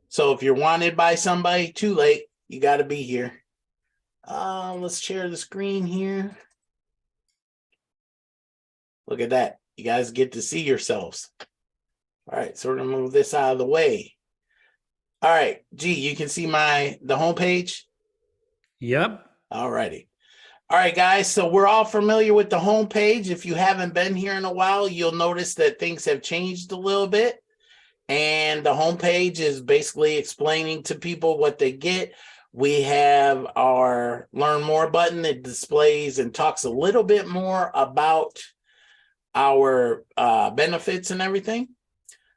So if you're wanted by somebody, too late. You got to be here. Let's share the screen here. Look at that. You guys get to see yourselves. All right, so we're gonna move this out of the way. All right, G, you can see the homepage. Yep. All righty. All right, guys. So we're all familiar with the homepage. If you haven't been here in a while, you'll notice that things have changed a little bit. And the homepage is basically explaining to people what they get. We have our Learn More button that displays and talks a little bit more about our benefits and everything.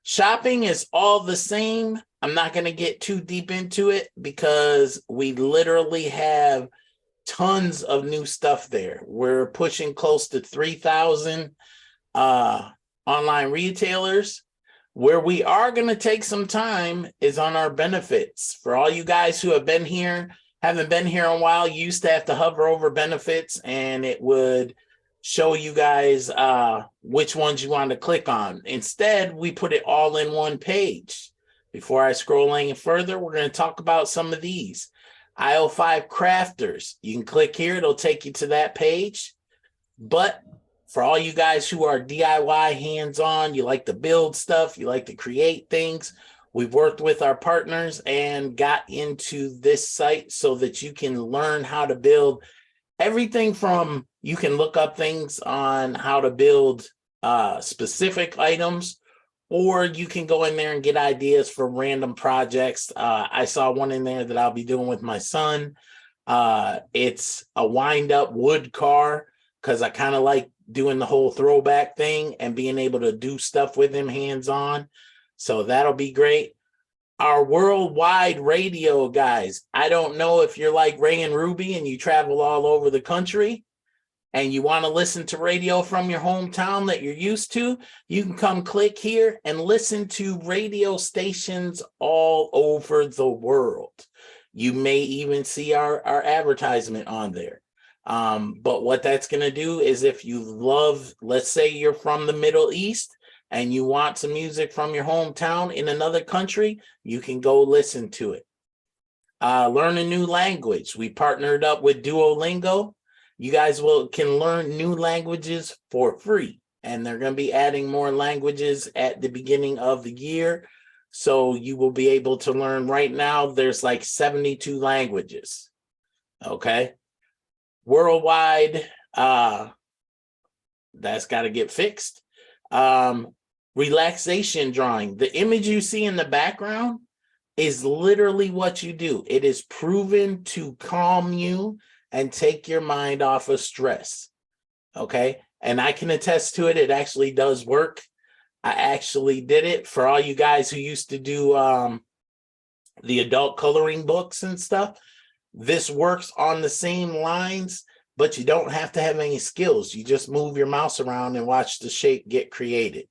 Shopping is all the same. I'm not going to get too deep into it because we literally have tons of new stuff there. We're pushing close to 3,000 online retailers. Where we are going to take some time is on our benefits. For all you guys who have been here, haven't been here in a while, you used to have to hover over benefits and it would show you guys which ones you want to click on. Instead, we put it all in one page. Before I scroll any further, we're going to talk about some of these. IO5 Crafters. You can click here. It'll take you to that page. But for all you guys who are DIY hands-on, you like to build stuff, you like to create things, we've worked with our partners and got into this site so that you can learn how to build everything from, you can look up things on how to build specific items, or you can go in there and get ideas for random projects. I saw one in there that I'll be doing with my son. It's a wind-up wood car because I kind of like doing the whole throwback thing and being able to do stuff with him hands-on. So that'll be great. Our worldwide radio, guys. I don't know if you're like Ray and Ruby and you travel all over the country and you want to listen to radio from your hometown that you're used to, you can come click here and listen to radio stations all over the world. You may even see our advertisement on there. But what that's going to do is if you love, let's say you're from the Middle East and you want some music from your hometown in another country, you can go listen to it. Learn a new language. We partnered up with Duolingo. You guys can learn new languages for free, and they're going to be adding more languages at the beginning of the year. So you will be able to learn. Right now, there's like 72 languages. Okay. Worldwide, that's got to get fixed. Relaxation drawing. The image you see in the background is literally what you do. It is proven to calm you and take your mind off of stress. Okay. And I can attest to it. It actually does work. I actually did it for all you guys who used to do the adult coloring books and stuff. This works on the same lines, but you don't have to have any skills. You just move your mouse around and watch the shape get created.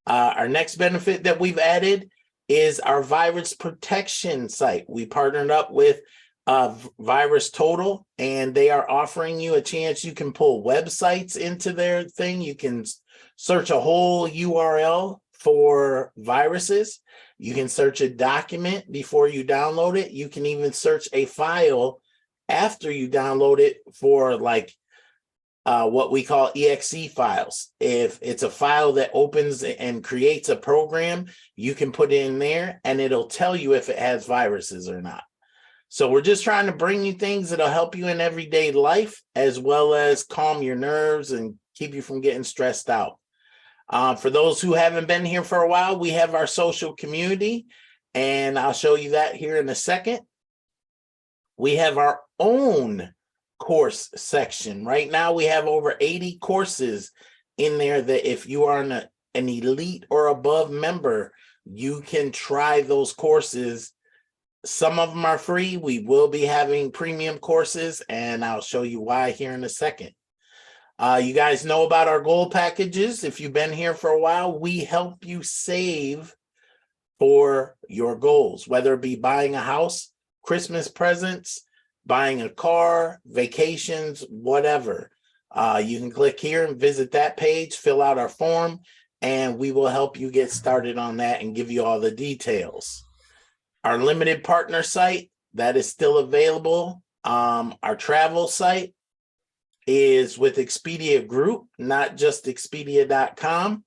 Our next benefit that we've added is our virus protection site. We partnered up with Virus Total, and they are offering you a chance. You can pull websites into their thing. You can search a whole URL for viruses. You can search a document before you download it. You can even search a file after you download it for like what we call exe files. If it's a file that opens and creates a program, you can put it in there and it'll tell you if it has viruses or not. So we're just trying to bring you things that'll help you in everyday life, as well as calm your nerves and keep you from getting stressed out. For those who haven't been here for a while, we have our social community, and I'll show you that here in a second. We have our own course section. Right now, we have over 80 courses in there that if you are an elite or above member, you can try those courses. Some of them are free. We will be having premium courses, and I'll show you why here in a second. You guys know about our gold packages. If you've been here for a while, we help you save for your goals, whether it be buying a house, Christmas presents, buying a car, vacations, whatever. You can click here and visit that page, fill out our form, and we will help you get started on that and give you all the details. Our limited partner site, that is still available. Our travel site is with Expedia Group, not just Expedia.com.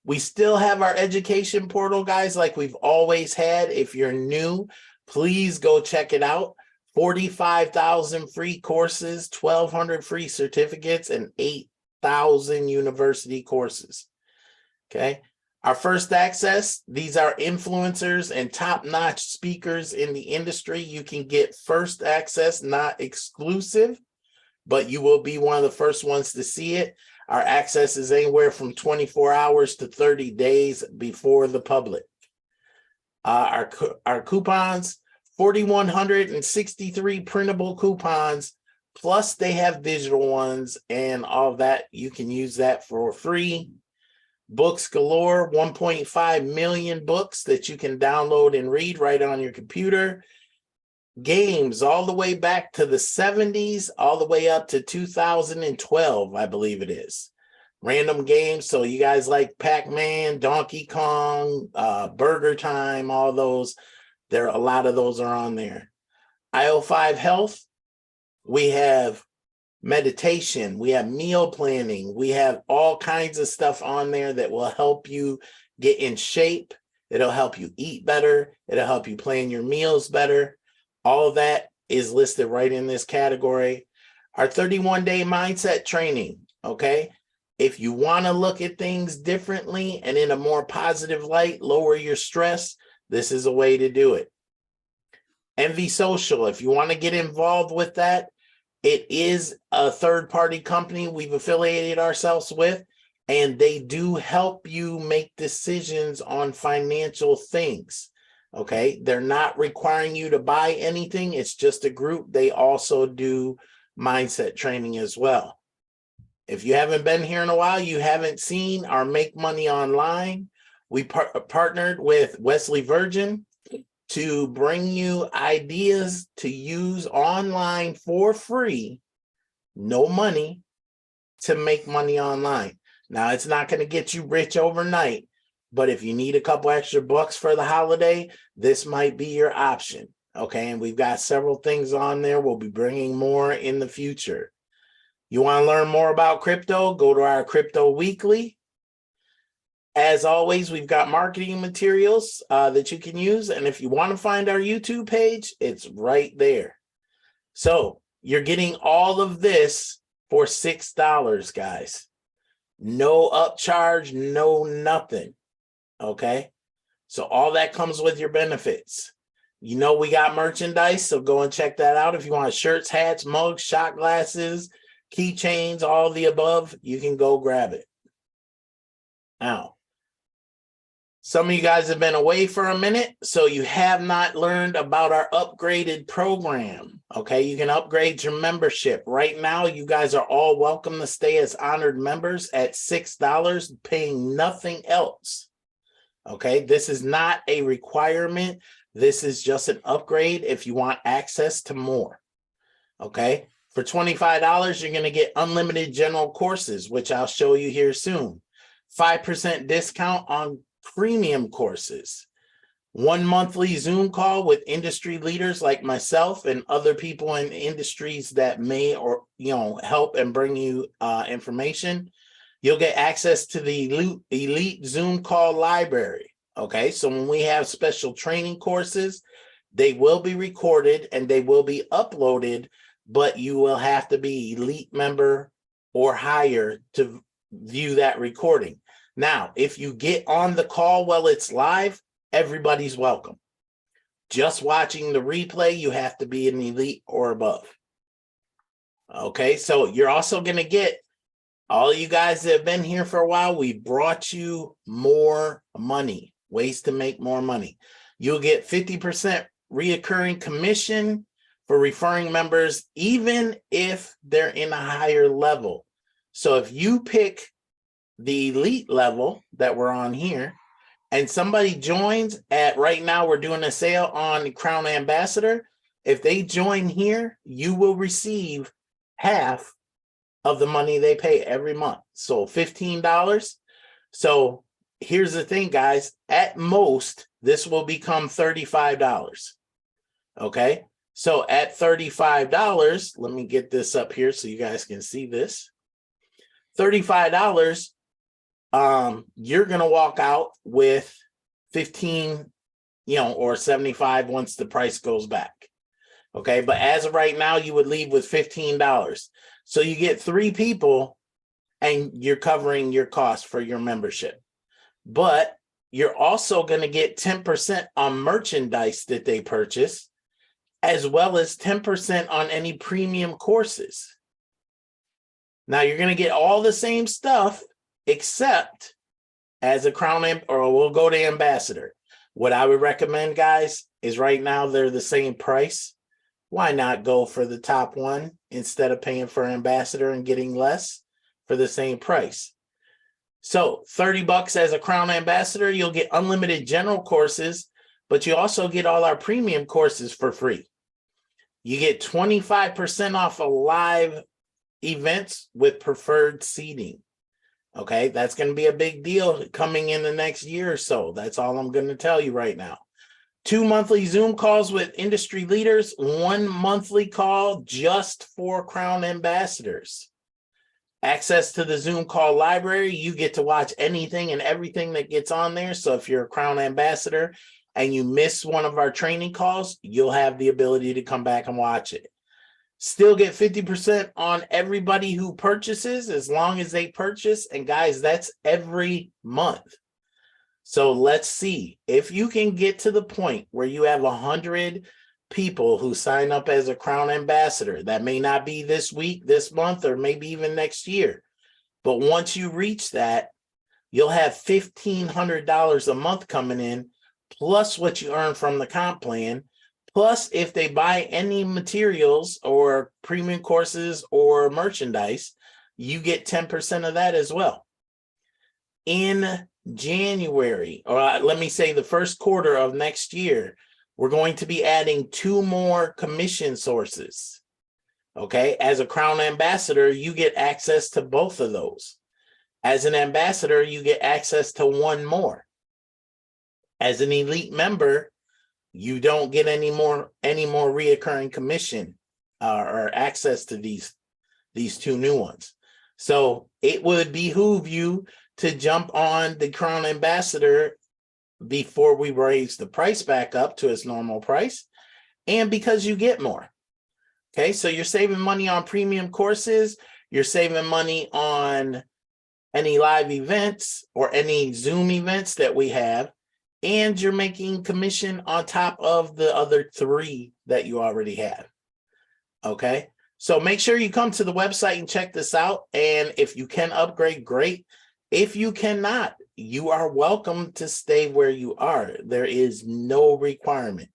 We still have our education portal, guys, like we've always had. If you're new, please go check it out. 45,000 free courses, 1,200 free certificates, and 8,000 university courses. Okay. Our first access, these are influencers and top-notch speakers in the industry. You can get first access, not exclusive, but you will be one of the first ones to see it. Our access is anywhere from 24 hours to 30 days before the public. Our coupons, 4,163 printable coupons, plus they have digital ones and all that. You can use that for free. Books galore, 1.5 million books that you can download and read right on your computer. Games all the way back to the 70s, all the way up to 2012, I believe it is. Random games, so you guys like Pac-Man, Donkey Kong, Burger Time, all those. A lot of those are on there. IO5 Health, we have meditation, we have meal planning, we have all kinds of stuff on there that will help you get in shape. It'll help you eat better. It'll help you plan your meals better. All of that is listed right in this category. Our 31-day mindset training, okay? If you want to look at things differently and in a more positive light, lower your stress, this is a way to do it. Envy Social, if you want to get involved with that, it is a third-party company we've affiliated ourselves with, and they do help you make decisions on financial things. Okay, they're not requiring you to buy anything. It's just a group. They also do mindset training as well. If you haven't been here in a while, you haven't seen our Make Money Online. We partnered with Wesley Virgin to bring you ideas to use online for free, no money, to make money online. Now, it's not going to get you rich overnight, but if you need a couple extra bucks for the holiday, this might be your option. Okay, and we've got several things on there. We'll be bringing more in the future. You want to learn more about crypto? Go to our Crypto Weekly. As always, we've got marketing materials that you can use. And if you want to find our YouTube page, it's right there. So you're getting all of this for $6, guys. No upcharge, no nothing. Okay. So all that comes with your benefits. You know, we got merchandise, so go and check that out. If you want shirts, hats, mugs, shot glasses, keychains, all the above, you can go grab it. Now, some of you guys have been away for a minute, so you have not learned about our upgraded program. Okay, you can upgrade your membership. Right now, you guys are all welcome to stay as honored members at $6, paying nothing else. Okay, this is not a requirement. This is just an upgrade if you want access to more. Okay, for $25, you're going to get unlimited general courses, which I'll show you here soon. 5% discount on premium courses. 1 monthly Zoom call with industry leaders like myself and other people in industries that may or help and bring you information. You'll get access to the elite Zoom call library. Okay, so when we have special training courses, they will be recorded and they will be uploaded, but you will have to be elite member or higher to view that recording. Now, if you get on the call while it's live, everybody's welcome. Just watching the replay, you have to be an elite or above. Okay, so you're also going to get, all you guys that have been here for a while, we brought you more money, ways to make more money. You'll get 50% reoccurring commission for referring members, even if they're in a higher level. So if you pick the elite level that we're on here, and somebody joins at, right now we're doing a sale on Crown Ambassador. If they join here, you will receive half of the money they pay every month. So $15. So here's the thing, guys. At most, this will become $35. Okay. So at $35, let me get this up here so you guys can see this. $35, you're going to walk out with 15, or 75 once the price goes back. Okay. But as of right now, you would leave with $15. So you get 3 people and you're covering your cost for your membership. But you're also going to get 10% on merchandise that they purchase, as well as 10% on any premium courses. Now you're going to get all the same stuff, except as a Crown or we'll go to Ambassador. What I would recommend, guys, is right now they're the same price. Why not go for the top one instead of paying for Ambassador and getting less for the same price? So $30 as a Crown Ambassador, you'll get unlimited general courses, but you also get all our premium courses for free. You get 25% off of live events with preferred seating. Okay, that's going to be a big deal coming in the next year or so. That's all I'm going to tell you right now. 2 monthly Zoom calls with industry leaders, 1 monthly call just for Crown Ambassadors. Access to the Zoom call library. You get to watch anything and everything that gets on there. So if you're a Crown Ambassador and you miss one of our training calls, you'll have the ability to come back and watch it. Still get 50% on everybody who purchases as long as they purchase. And guys, that's every month. So let's see if you can get to the point where you have 100 people who sign up as a Crown Ambassador. That may not be this week, this month, or maybe even next year. But once you reach that, you'll have $1,500 a month coming in, plus what you earn from the comp plan. Plus, if they buy any materials or premium courses or merchandise, you get 10% of that as well. In January, or let me say the first quarter of next year, we're going to be adding 2 more commission sources. Okay, as a Crown Ambassador, you get access to both of those. As an ambassador, you get access to 1 more. As an elite member, you don't get any more reoccurring commission or access to these 2 new ones. So it would behoove you to jump on the Crown Ambassador before we raise the price back up to its normal price, and because you get more. Okay, so you're saving money on premium courses, you're saving money on any live events or any Zoom events that we have, and you're making commission on top of the other 3 that you already have. Okay, so make sure you come to the website and check this out. And if you can upgrade, great. If you cannot, you are welcome to stay where you are. There is no requirement.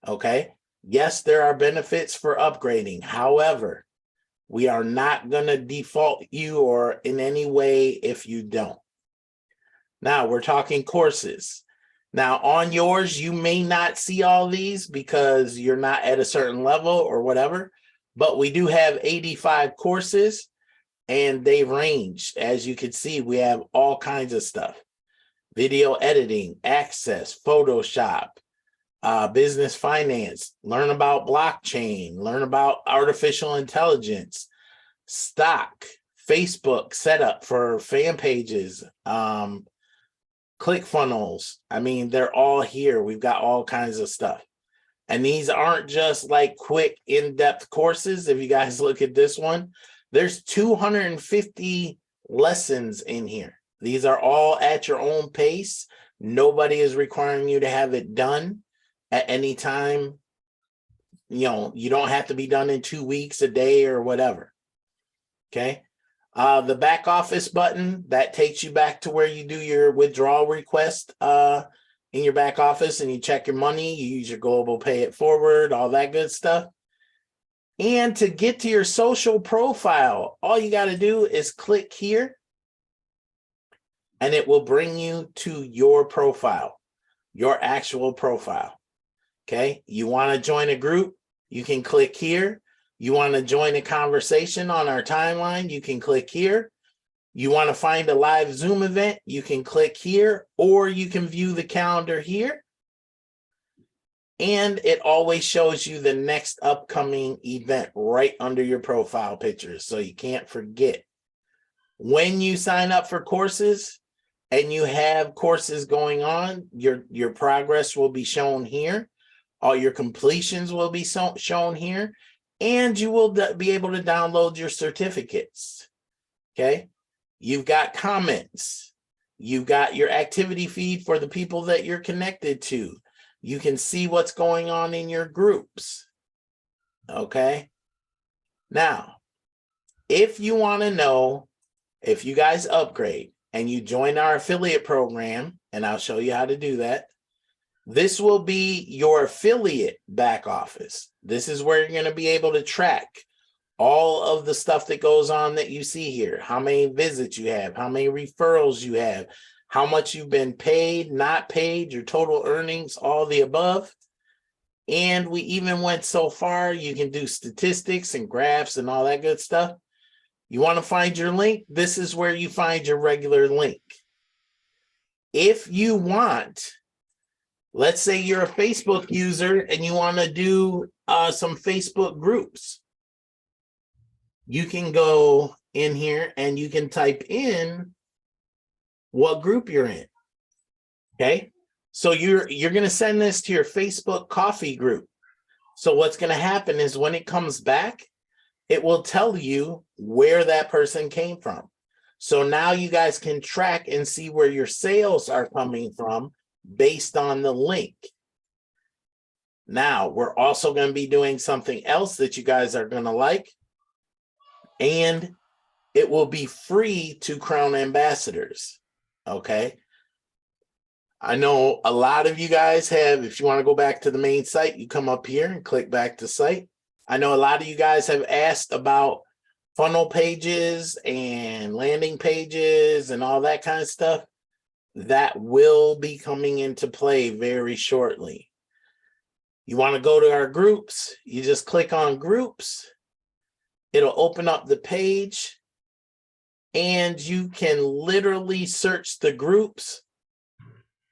Okay, yes, there are benefits for upgrading. However, we are not going to default you or in any way if you don't. Now we're talking courses. Now on yours, you may not see all these because you're not at a certain level or whatever, but we do have 85 courses and they range. As you can see, we have all kinds of stuff. Video editing, Access, Photoshop, business finance, learn about blockchain, learn about artificial intelligence, stock, Facebook setup for fan pages, ClickFunnels. I mean, they're all here. We've got all kinds of stuff. And these aren't just like quick in-depth courses. If you guys look at this one, there's 250 lessons in here. These are all at your own pace. Nobody is requiring you to have it done at any time. You know, you don't have to be done in 2 weeks, a day, or whatever. Okay. The back office button, that takes you back to where you do your withdrawal request in your back office and you check your money, you use your global pay it forward, all that good stuff. And to get to your social profile, all you got to do is click here and it will bring you to your profile, your actual profile. Okay. You want to join a group, you can click here. You want to join a conversation on our timeline, you can click here. You want to find a live Zoom event, you can click here, or you can view the calendar here. And it always shows you the next upcoming event right under your profile picture, so you can't forget. When you sign up for courses and you have courses going on, your progress will be shown here. All your completions will be shown here, and you will be able to download your certificates. Okay. You've got comments. You've got your activity feed for the people that you're connected to. You can see what's going on in your groups. Okay. Now, if you want to know if you guys upgrade and you join our affiliate program, and I'll show you how to do that, this will be your affiliate back office. This is where you're going to be able to track all of the stuff that goes on that you see here, how many visits you have, how many referrals you have, how much you've been paid, not paid, your total earnings, all the above. And we even went so far, you can do statistics and graphs and all that good stuff. You want to find your link? This is where you find your regular link. If you want, let's say you're a Facebook user and you want to do some Facebook groups. You can go in here and you can type in what group you're in. Okay. So you're going to send this to your Facebook coffee group. So what's going to happen is when it comes back, it will tell you where that person came from. So now you guys can track and see where your sales are coming from based on the link. Now, we're also going to be doing something else that you guys are going to like. And it will be free to Crown Ambassadors. Okay. I know a lot of you guys have, if you want to go back to the main site, you come up here and click back to site. I know a lot of you guys have asked about funnel pages and landing pages and all that kind of stuff. That will be coming into play very shortly. You want to go to our groups, you just click on groups. It'll open up the page and you can literally search the groups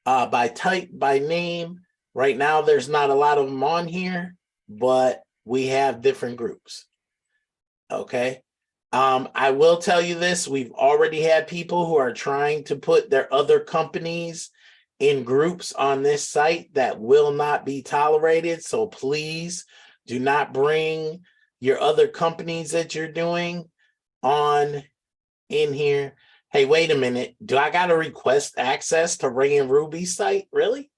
by type, by name. Right now, there's not a lot of them on here, but we have different groups. Okay. I will tell you this. We've already had people who are trying to put their other companies in groups on this site. That will not be tolerated. So please do not bring your other companies that you're doing on in here. Hey, wait a minute. Do I got to request access to Ray and Ruby's site? Really?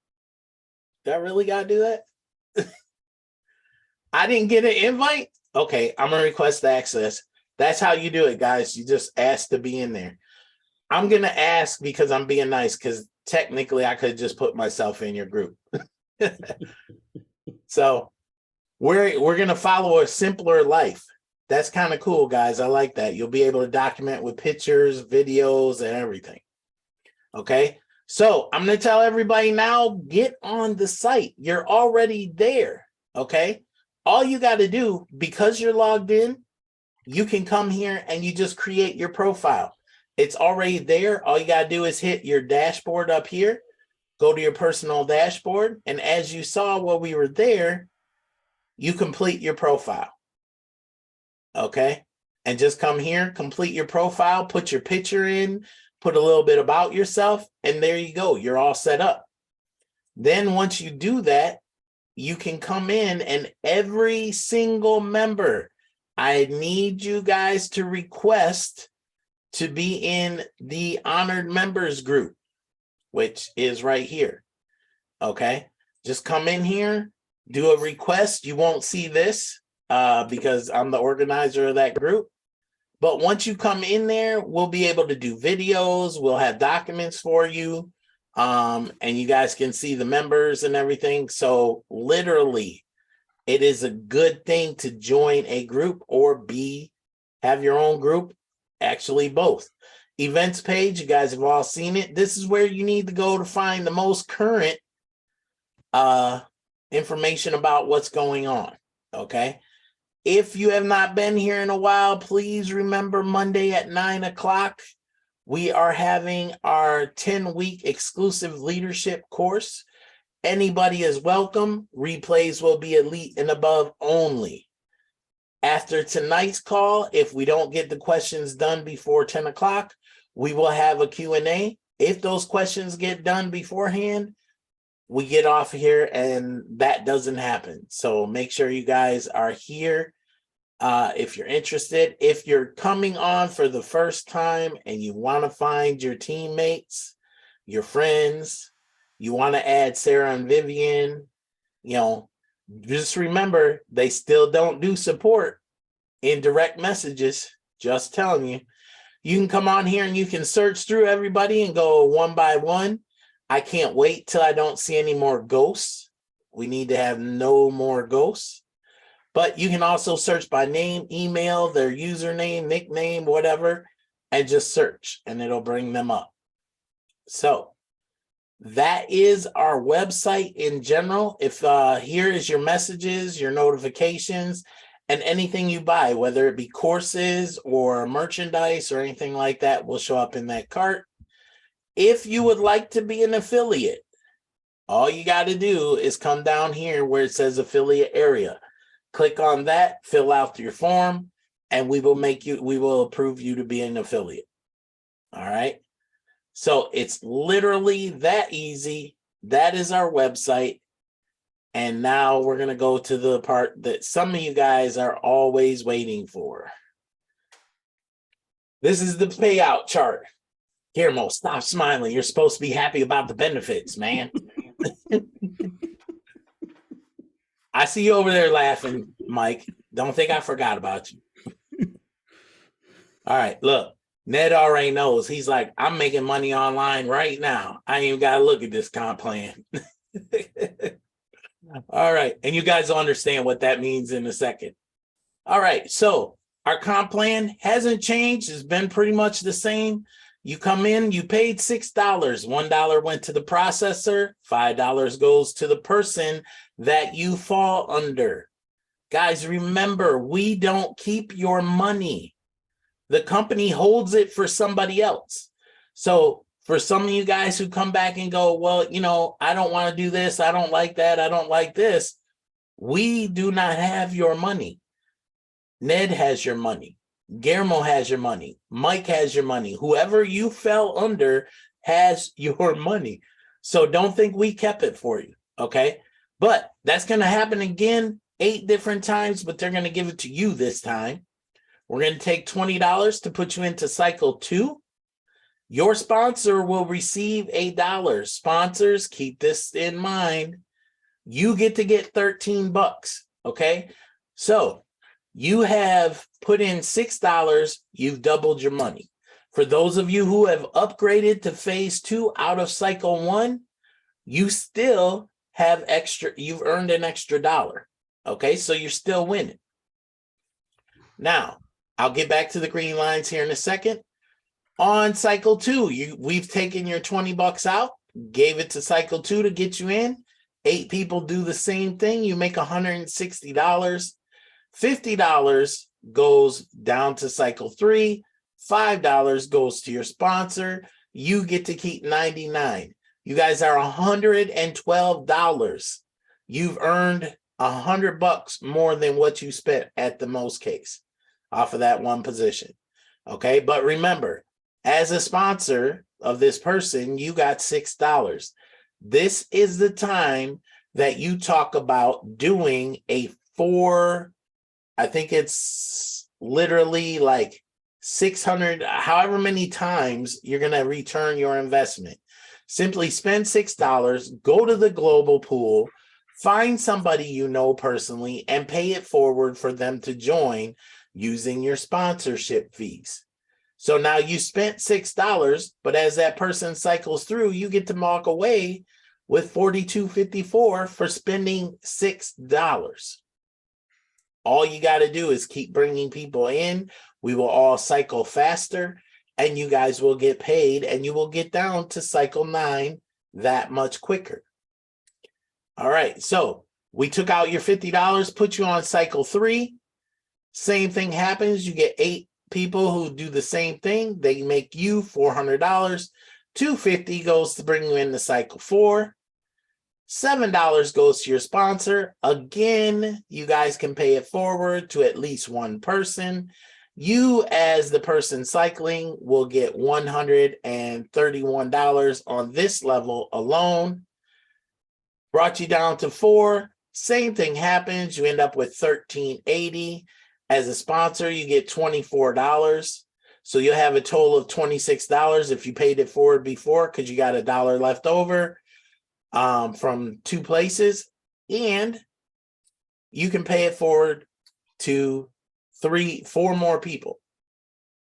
Do I really got to do that? I didn't get an invite? Okay, I'm going to request access. That's how you do it, guys. You just ask to be in there. I'm going to ask because I'm being nice, because technically I could just put myself in your group. So we're going to follow a simpler life. That's kind of cool, guys. I like that. You'll be able to document with pictures, videos, and everything. Okay. So I'm going to tell everybody now, get on the site. You're already there. Okay. All you got to do, because you're logged in, you can come here and you just create your profile. It's already there. All you got to do is hit your dashboard up here, go to your personal dashboard. And as you saw while we were there, you complete your profile. Okay. And just come here, complete your profile, put your picture in, put a little bit about yourself, and there you go. You're all set up. Then once you do that, you can come in, and every single member, I need you guys to request to be in the honored members group, which is right here. Okay. Just come in here, do a request. You won't see this because I'm the organizer of that group. But once you come in there, we'll be able to do videos. We'll have documents for you. And you guys can see the members and everything. So literally, it is a good thing to join a group or have your own group. Actually, both. Events page, you guys have all seen it. This is where you need to go to find the most current information about what's going on. Okay. If you have not been here in a while, please remember Monday at 9 o'clock. we are having our 10-week exclusive leadership course. Anybody is welcome. Replays will be elite and above only. After tonight's call, if we don't get the questions done before 10 o'clock, we will have a Q&A. If those questions get done beforehand, we get off here and that doesn't happen. So make sure you guys are here if you're interested. If you're coming on for the first time and you want to find your teammates, your friends, you want to add Sarah and Vivian, just remember they still don't do support in direct messages. Just telling you. You can come on here and you can search through everybody and go one by one. I can't wait till I don't see any more ghosts. We need to have no more ghosts. But you can also search by name, email, their username, nickname, whatever, and just search and it'll bring them up. So that is our website in general. If here is your messages, your notifications, and anything you buy, whether it be courses or merchandise or anything like that, will show up in that cart. If you would like to be an affiliate, all you got to do is come down here where it says affiliate area. Click on that, fill out your form, and we will approve you to be an affiliate. All right. So it's literally that easy. That is our website. And now we're going to go to the part that some of you guys are always waiting for. This is the payout chart. Guillermo, stop smiling. You're supposed to be happy about the benefits, man. I see you over there laughing, Mike. Don't think I forgot about you. All right, look. Ned already knows. He's like, I'm making money online right now. I ain't even got to look at this comp plan. All right. And you guys will understand what that means in a second. All right. So our comp plan hasn't changed. It's been pretty much the same. You come in, you paid $6. $1 went to the processor. $5 goes to the person that you fall under. Guys, remember, we don't keep your money. The company holds it for somebody else. So for some of you guys who come back and go, well, I don't want to do this. I don't like that. I don't like this. We do not have your money. Ned has your money. Guillermo has your money. Mike has your money. Whoever you fell under has your money. So don't think we kept it for you. Okay. But that's going to happen again 8 different times, but they're going to give it to you this time. We're going to take $20 to put you into cycle 2. Your sponsor will receive $1. Sponsors, keep this in mind. You get to get $13. Okay. So you have put in $6. You've doubled your money. For those of you who have upgraded to phase 2 out of cycle 1, you still have extra. You've earned an extra $1. Okay. So you're still winning. Now, I'll get back to the green lines here in a second. On cycle 2, we've taken your $20 out, gave it to cycle 2 to get you in. 8 people do the same thing. You make $160. $50 goes down to cycle 3. $5 goes to your sponsor. You get to keep $99. You guys are $112. You've earned $100 more than what you spent at the most case off of that one position. Okay, but remember, as a sponsor of this person, you got $6. This is the time that you talk about doing a 4, I think it's literally like 600, however many times you're going to return your investment. Simply spend $6, go to the global pool, find somebody you know personally, and pay it forward for them to join using your sponsorship fees. So now you spent $6, but as that person cycles through, you get to walk away with $42.54 for spending $6. All you got to do is keep bringing people in. We will all cycle faster, and you guys will get paid, and you will get down to cycle 9 that much quicker. All right, so we took out your $50, put you on cycle 3. Same thing happens. You get 8 people who do the same thing, they make you $400. $250 goes to bring you into cycle 4. $7 goes to your sponsor. Again, you guys can pay it forward to at least one person. You, as the person cycling, will get $131 on this level alone. Brought you down to 4. Same thing happens. You end up with $13.80. As a sponsor, you get $24. So you'll have a total of $26 if you paid it forward before, because you got $1 left over from 2 places. And you can pay it forward to 4 more people.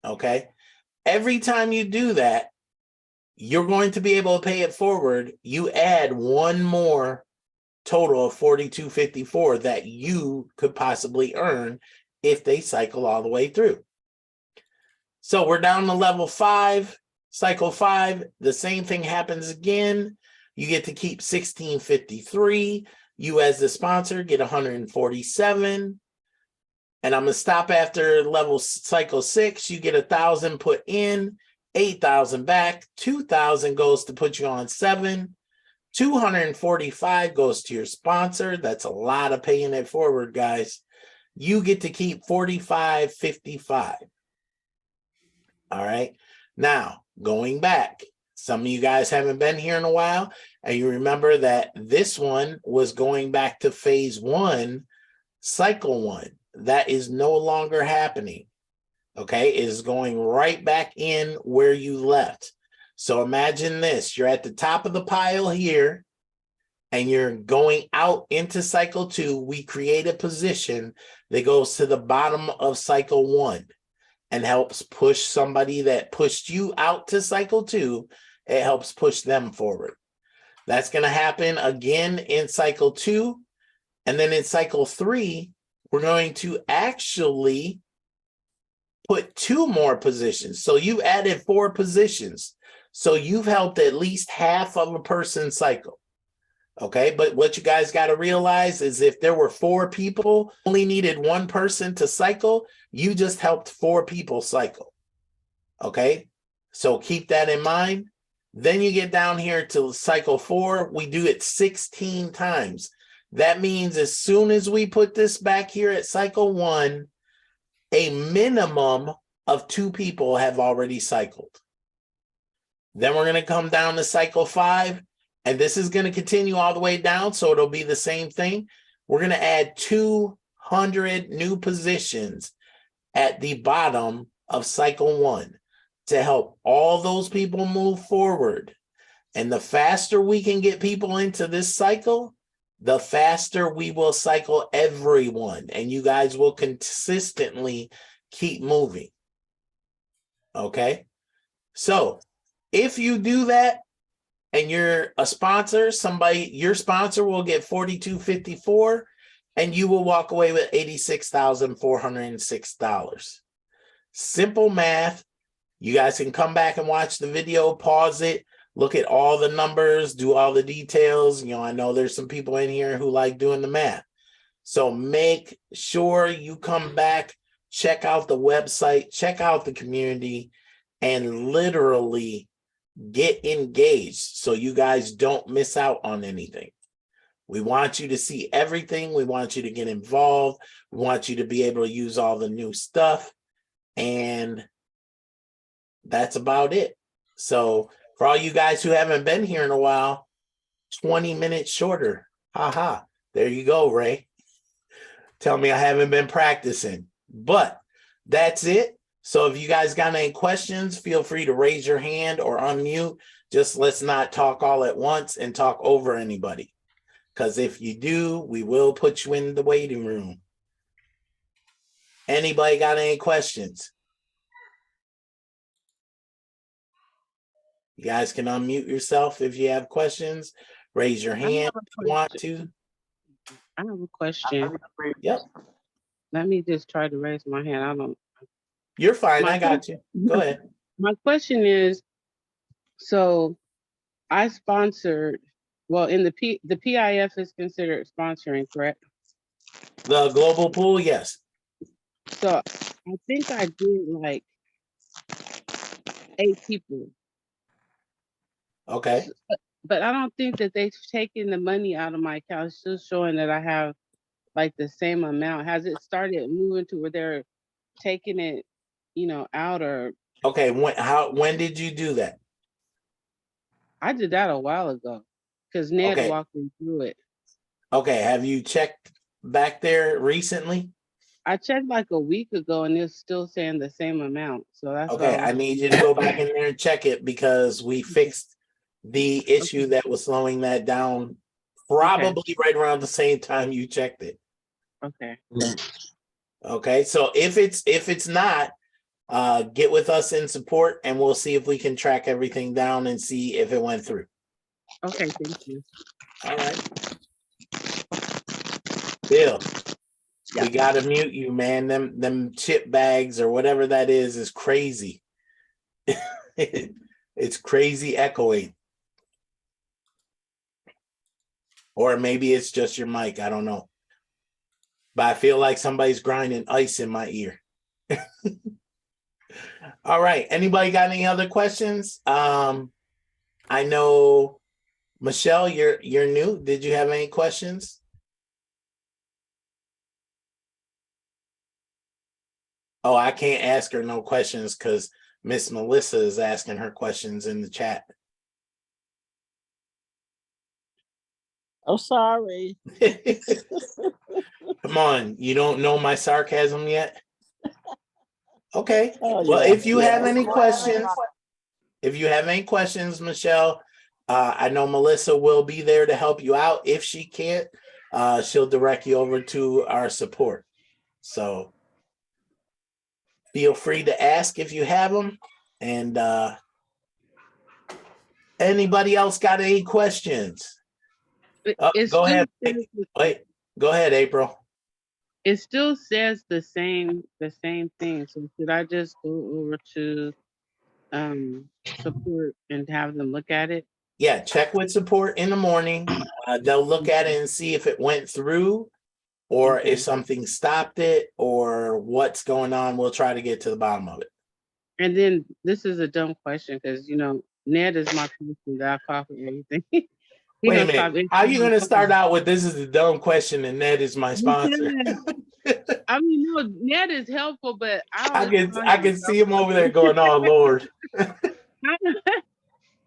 Okay. Every time you do that, you're going to be able to pay it forward. You add one more total of $42.54 that you could possibly earn if they cycle all the way through. So we're down to level 5, cycle 5. The same thing happens again. You get to keep $16.53. You, as the sponsor, get $147. And I'm going to stop after level cycle 6. You get 1,000 put in, 8,000 back. 2,000 goes to put you on 7. 245 goes to your sponsor. That's a lot of paying it forward, guys. You get to keep $45.55. All right. Now, going back, some of you guys haven't been here in a while, and you remember that this one was going back to phase 1, cycle 1. That is no longer happening. Okay. It is going right back in where you left. So imagine this. You're at the top of the pile here, and you're going out into cycle 2. We create a position that goes to the bottom of cycle 1 and helps push somebody that pushed you out to cycle 2. It helps push them forward. That's going to happen again in cycle 2. And then in cycle 3, we're going to actually put 2 more positions. So you added 4 positions. So you've helped at least half of a person cycle. Okay, but what you guys got to realize is if there were 4 people, only needed 1 person to cycle, you just helped 4 people cycle. Okay, so keep that in mind. Then you get down here to cycle 4. We do it 16 times. That means as soon as we put this back here at cycle 1, a minimum of 2 people have already cycled. Then we're going to come down to cycle 5. And this is going to continue all the way down, so it'll be the same thing. We're going to add 200 new positions at the bottom of cycle 1 to help all those people move forward. And the faster we can get people into this cycle, the faster we will cycle everyone. And you guys will consistently keep moving. Okay? So if you do that, and you're a sponsor, your sponsor will get $42.54, and you will walk away with $86,406. Simple math. You guys can come back and watch the video, pause it, look at all the numbers, do all the details. You know, I know there's some people in here who like doing the math. So make sure you come back, check out the website, check out the community, and literally get engaged so you guys don't miss out on anything. We want you to see everything. We want you to get involved. We want you to be able to use all the new stuff. And that's about it. So for all you guys who haven't been here in a while, 20 minutes shorter. Haha. There you go, Ray. Tell me I haven't been practicing. But that's it. So if you guys got any questions, feel free to raise your hand or unmute. Just let's not talk all at once and talk over anybody. Because if you do, we will put you in the waiting room. Anybody got any questions? You guys can unmute yourself if you have questions. Raise your hand if you want to. I have a question. Yep. Let me just try to raise my hand. You're fine. I got you. Go ahead. My question is, so I sponsored, well, in the PIF is considered sponsoring, correct? The global pool, yes. So I think I did like 8 people. Okay. But I don't think that they've taken the money out of my account. It's still showing that I have like the same amount. Has it started moving to where they're taking it, out? Or Okay. When did you do that? I did that a while ago because Ned Okay. walked me through it. Okay. Have you checked back there recently? I checked like a week ago and it's still saying the same amount. So that's why I Okay. was I need you to go back in there and check it because we fixed the issue that was slowing that down okay. probably right around the same time you checked it. Okay. Okay. So if it's not, get with us in support and we'll see if we can track everything down and see if it went through. Okay. Thank you. All right. Bill, Yeah. we gotta mute you, man. Them chip bags or whatever that is crazy. It's crazy echoing. Or maybe it's just your mic. I don't know. But I feel like somebody's grinding ice in my ear. All right. Anybody got any other questions? I know Michelle, you're new. Did you have any questions? Oh, I can't ask her no questions because Miss Melissa is asking her questions in the chat. Oh, sorry. Come on, you don't know my sarcasm yet? Okay. Oh, Well, yeah. if you have any questions, Michelle, I know Melissa will be there to help you out. If she can't, she'll direct you over to our support. So feel free to ask if you have them. And anybody else got any questions? Go ahead. Wait, go ahead, April. It still says the same thing. So should I just go over to support and have them look at it? Yeah, check with support in the morning. They'll look at it and see if it went through or if something stopped it or what's going on. We'll try to get to the bottom of it. And then this is a dumb question because Ned is my person that I call for everything. Wait a minute. How are you going to start out with this is a dumb question and Ned is my sponsor? I mean, no, Ned is helpful, but I can see him over there going, "Oh Lord."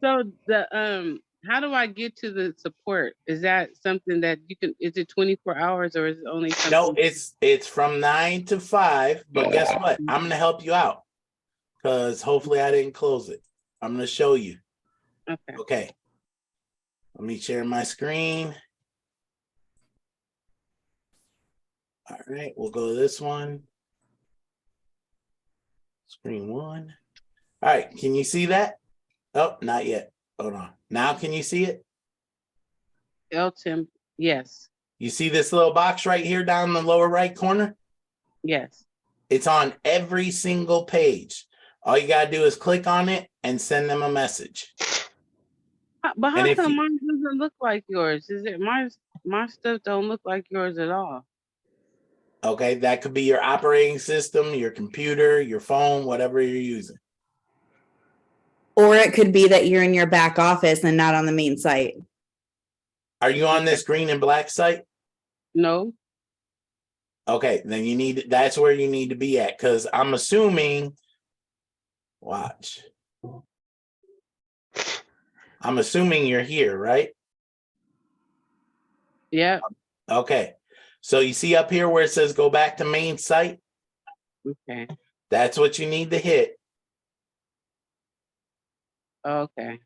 So how do I get to the support? Is that something that you can? Is it 24 hours or is it only something? No, it's from 9 to 5. But guess what? I'm going to help you out because hopefully I didn't close it. I'm going to show you. Okay. Let me share my screen. All right, we'll go to this one. Screen 1. All right, can you see that? Oh, not yet. Hold on. Now can you see it? Elton, yes. You see this little box right here down in the lower right corner? Yes. It's on every single page. All you got to do is click on it and send them a message. But how come mine doesn't look like yours? Is it my stuff don't look like yours at all? Okay, that could be your operating system, your computer, your phone, whatever you're using. Or it could be that you're in your back office and not on the main site. Are you on this green and black site? No. Okay, then that's where you need to be at because I'm assuming, watch. I'm assuming you're here, right? Yeah. Okay. So you see up here where it says go back to main site? Okay. That's what you need to hit. Okay.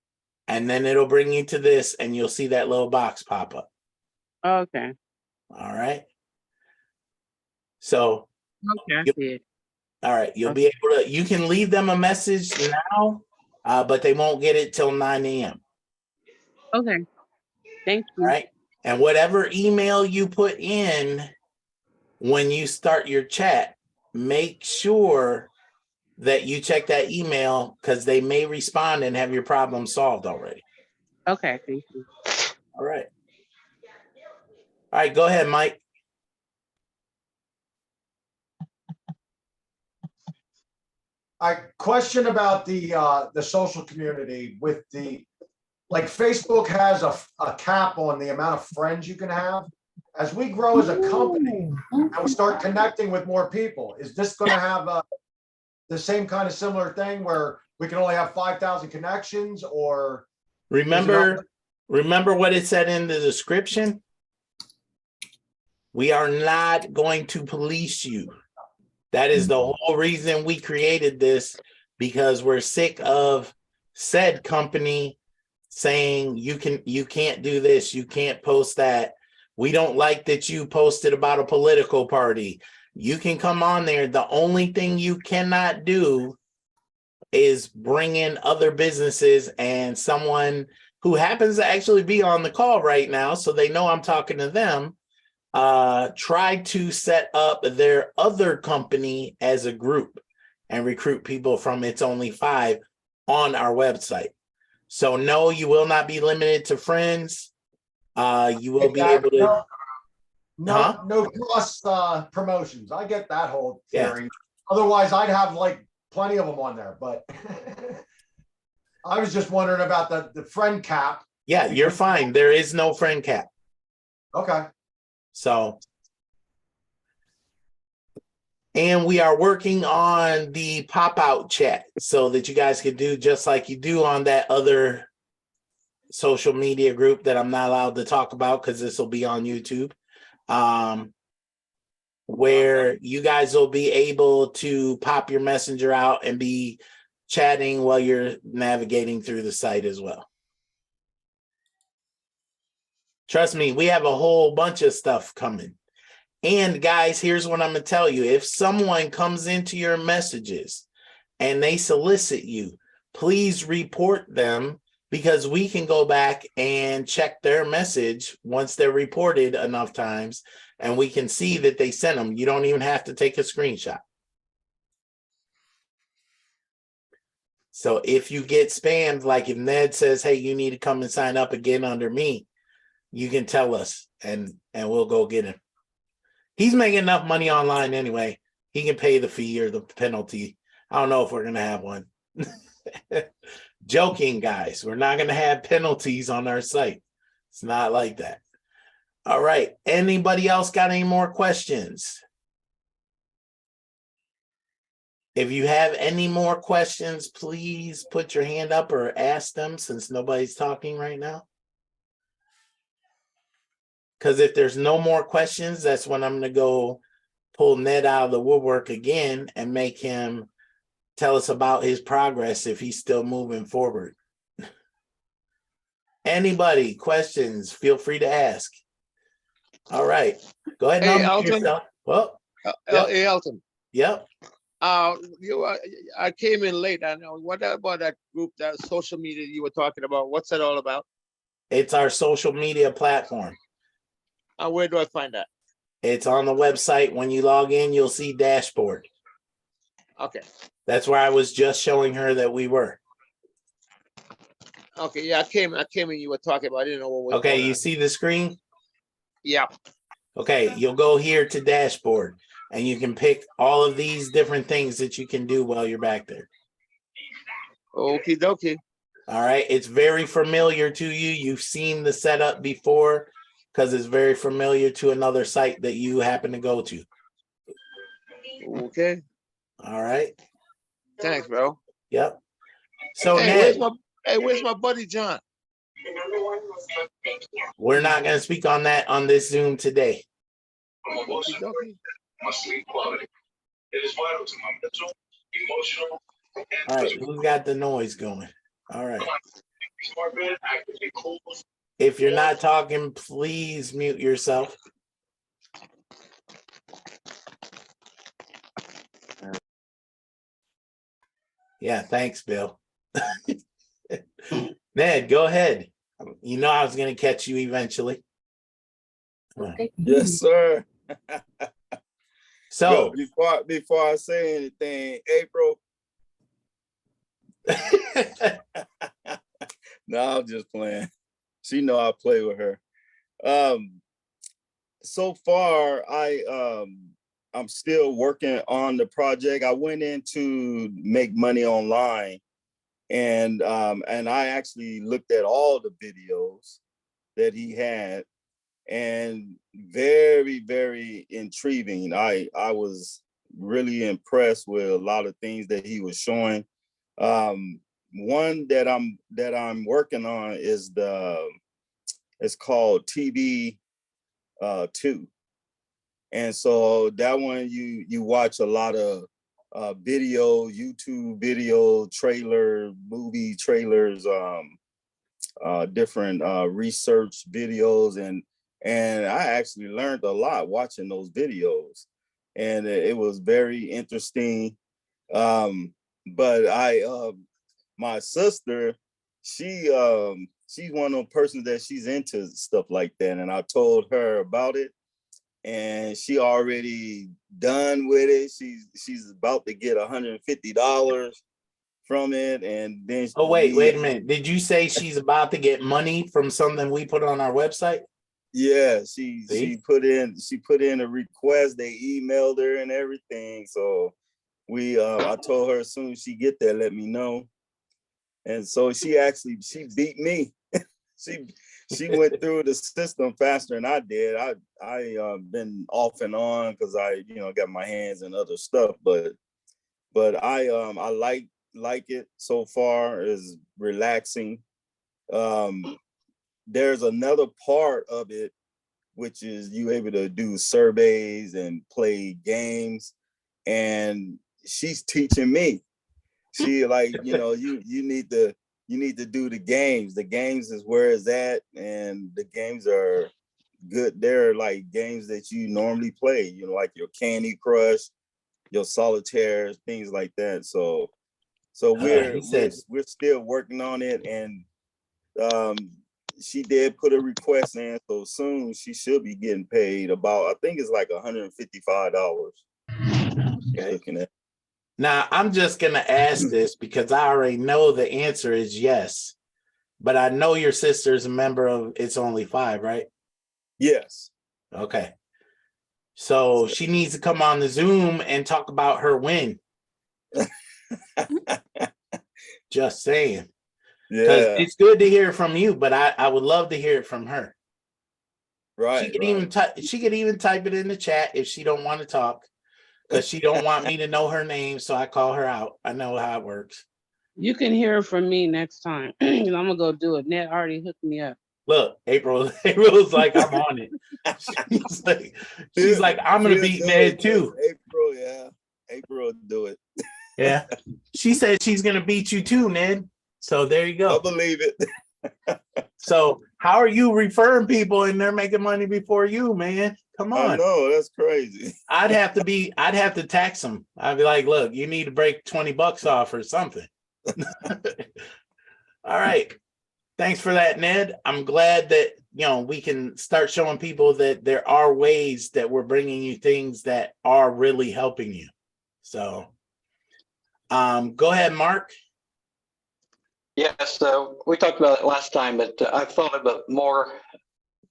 And then it'll bring you to this and you'll see that little box pop up. Okay. All right. So okay, I see it. All right, you'll be able to, you can leave them a message now, but they won't get it till 9 a.m. Okay. Thank you. All right. And whatever email you put in when you start your chat, make sure that you check that email because they may respond and have your problem solved already. Okay, thank you. All right. All right, go ahead, Mike. I question about the social community with like Facebook has a cap on the amount of friends you can have. As we grow as a company and we start connecting with more people, is this going to have the same kind of similar thing where we can only have 5,000 connections? Or remember what it said in the description? We are not going to police you. That is the whole reason we created this, because we're sick of said company saying you can't do this, you can't post that. We don't like that you posted about a political party. You can come on there. The only thing you cannot do is bring in other businesses, and someone who happens to actually be on the call right now, so they know I'm talking to them, try to set up their other company as a group and recruit people from It's Only 5 on our website. So no, you will not be limited to friends. You will be able to no cross promotions. I get that whole theory. Yeah. Otherwise, I'd have like plenty of them on there. But I was just wondering about the friend cap. Yeah, you're fine. There is no friend cap. Okay. So, and we are working on the pop-out chat so that you guys can do just like you do on that other social media group that I'm not allowed to talk about because this will be on YouTube, where you guys will be able to pop your messenger out and be chatting while you're navigating through the site as well. Trust me, we have a whole bunch of stuff coming. And guys, here's what I'm going to tell you. If someone comes into your messages and they solicit you, please report them, because we can go back and check their message once they're reported enough times, and we can see that they sent them. You don't even have to take a screenshot. So if you get spammed, like if Ned says, hey, you need to come and sign up again under me, you can tell us and we'll go get him. He's making enough money online anyway. He can pay the fee or the penalty. I don't know if we're going to have one. Joking, guys. We're not going to have penalties on our site. It's not like that. All right. Anybody else got any more questions? If you have any more questions, please put your hand up or ask them, since nobody's talking right now. Because if there's no more questions, that's when I'm going to go pull Ned out of the woodwork again and make him tell us about his progress if he's still moving forward. Anybody, questions, feel free to ask. All right. Go ahead and Hey, unmute Elton. yourself. Well, yep. Hey, Elton. Yep. I came in late. I know. What about that group, that social media you were talking about? What's that all about? It's our social media platform. Where do I find that? It's on the website. When you log in, you'll see dashboard. Okay. That's where I was just showing her that we were. Okay. Yeah, I came and you were talking about. I didn't know what was Okay, going you on. see the screen? Yeah. Okay, you'll go here to dashboard and you can pick all of these different things that you can do while you're back there. Okie dokie. All right, it's very familiar to you. You've seen the setup before because it's very familiar to another site that you happen to go to. Okay. All right. Thanks, bro. Yep. So Hey, Ned, where's my buddy John? we're not going to speak on that on this Zoom today. Okie dokie. My sleep quality. It is vital to my mental, emotional, All right, who's got the noise going? All right. smart bed actively cools. If you're not talking, please mute yourself. Yeah, thanks, Bill. Ned, go ahead. You know I was going to catch you eventually. Yes, sir. So before I say anything, April. No, I'm just playing. She know I play with her. So far, I'm still working on the project. I went in to make money online, and I actually looked at all the videos that he had, and very, very intriguing. I was really impressed with a lot of things that he was showing. One that I'm working on is it's called TV 2. And so that one you watch a lot of video, YouTube video, movie trailers, different research videos, and I actually learned a lot watching those videos, and it was very interesting. But my sister, she's one of those persons that she's into stuff like that, and I told her about it, and she already done with it. She's about to get $150 from it, and then Oh, wait a minute. Did you say she's about to get money from something we put on our website? Yeah, she put in a request. They emailed her and everything. So I told her as soon as she get there, let me know. And so she beat me. She went through the system faster than I did. I been off and on because I got my hands in other stuff, but I like it so far. Is relaxing. There's another part of it, which is you able to do surveys and play games, and she's teaching me. She like, you need to do the games. The games is where it's at, and the games are good. They're like games that you normally play, like your Candy Crush, your solitaires, things like that. So we're still working on it, and she did put a request in, so soon she should be getting paid about, I think it's like $155. Okay. Looking at. Now, I'm just going to ask this because I already know the answer is yes, but I know your sister's a member of It's Only Five, right? Yes. Okay. So she needs to come on the Zoom and talk about her win. Just saying. Because it's good to hear from you, but I would love to hear it from her. Right. She could even type it in the chat if she don't want to talk, because she don't want me to know her name, so I call her out. I know how it works. You can hear from me next time. I'm gonna go do it. Ned already hooked me up. Look, April's like, I'm on it. She's like, I'm gonna beat Ned too. April, yeah. April will do it. Yeah. She said she's gonna beat you too, Ned. So there you go. I believe it. So how are you referring people and they're making money before you, man? Come on. I know, that's crazy. I'd have to tax them. I'd be like, look, you need to break $20 off or something. All right. Thanks for that, Ned. I'm glad that, we can start showing people that there are ways that we're bringing you things that are really helping you. So go ahead, Mark. Yes, we talked about it last time, but I've thought about more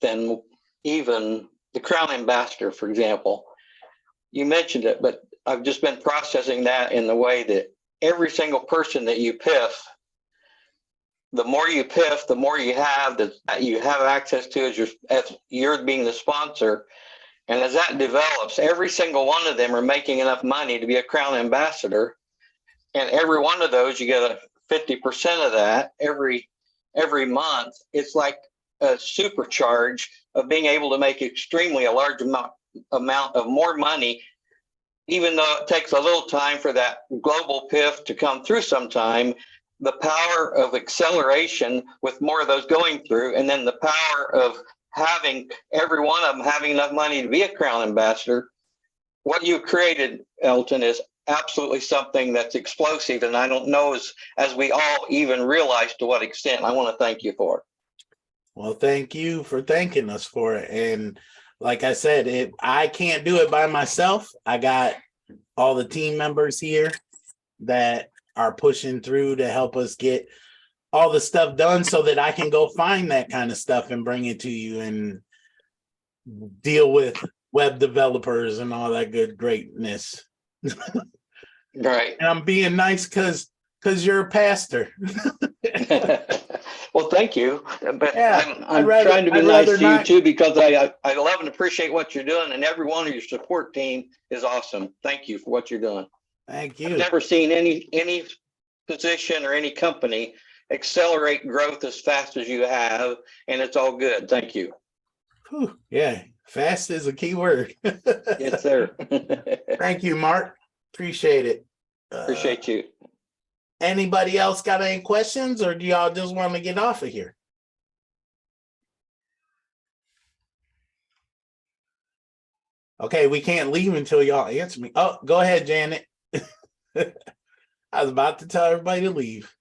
than even the Crown Ambassador, for example. You mentioned it, but I've just been processing that in the way that every single person that you piff, the more you piff, the more you have that you have access to as you're being the sponsor. And as that develops, every single one of them are making enough money to be a Crown Ambassador. And every one of those, you get a 50% of that every month. It's like a supercharge of being able to make extremely a large amount of more money, even though it takes a little time for that global PIF to come through sometime. The power of acceleration with more of those going through, and then the power of having every one of them having enough money to be a Crown Ambassador. What you created, Elton, is absolutely something that's explosive, and I don't know as we all even realize to what extent. I want to thank you for it. Well, thank you for thanking us for it. And like I said, I can't do it by myself. I got all the team members here that are pushing through to help us get all the stuff done so that I can go find that kind of stuff and bring it to you and deal with web developers and all that good greatness. Right. And I'm being nice because you're a pastor. Well, thank you, but Yeah, I'm trying to be nice to you too, because I love and appreciate what you're doing, and every one of your support team is awesome. Thank you for what you're doing. Thank I've you. never seen any position or any company accelerate growth as fast as you have, and it's all good. Thank you. Whew, yeah, fast is a key word. Yes, sir. Thank you, Mark. Appreciate it. Appreciate you. Anybody else got any questions, or do y'all just want to get off of here? Okay, we can't leave until y'all answer me. Oh, go ahead, Janet. I was about to tell everybody to leave.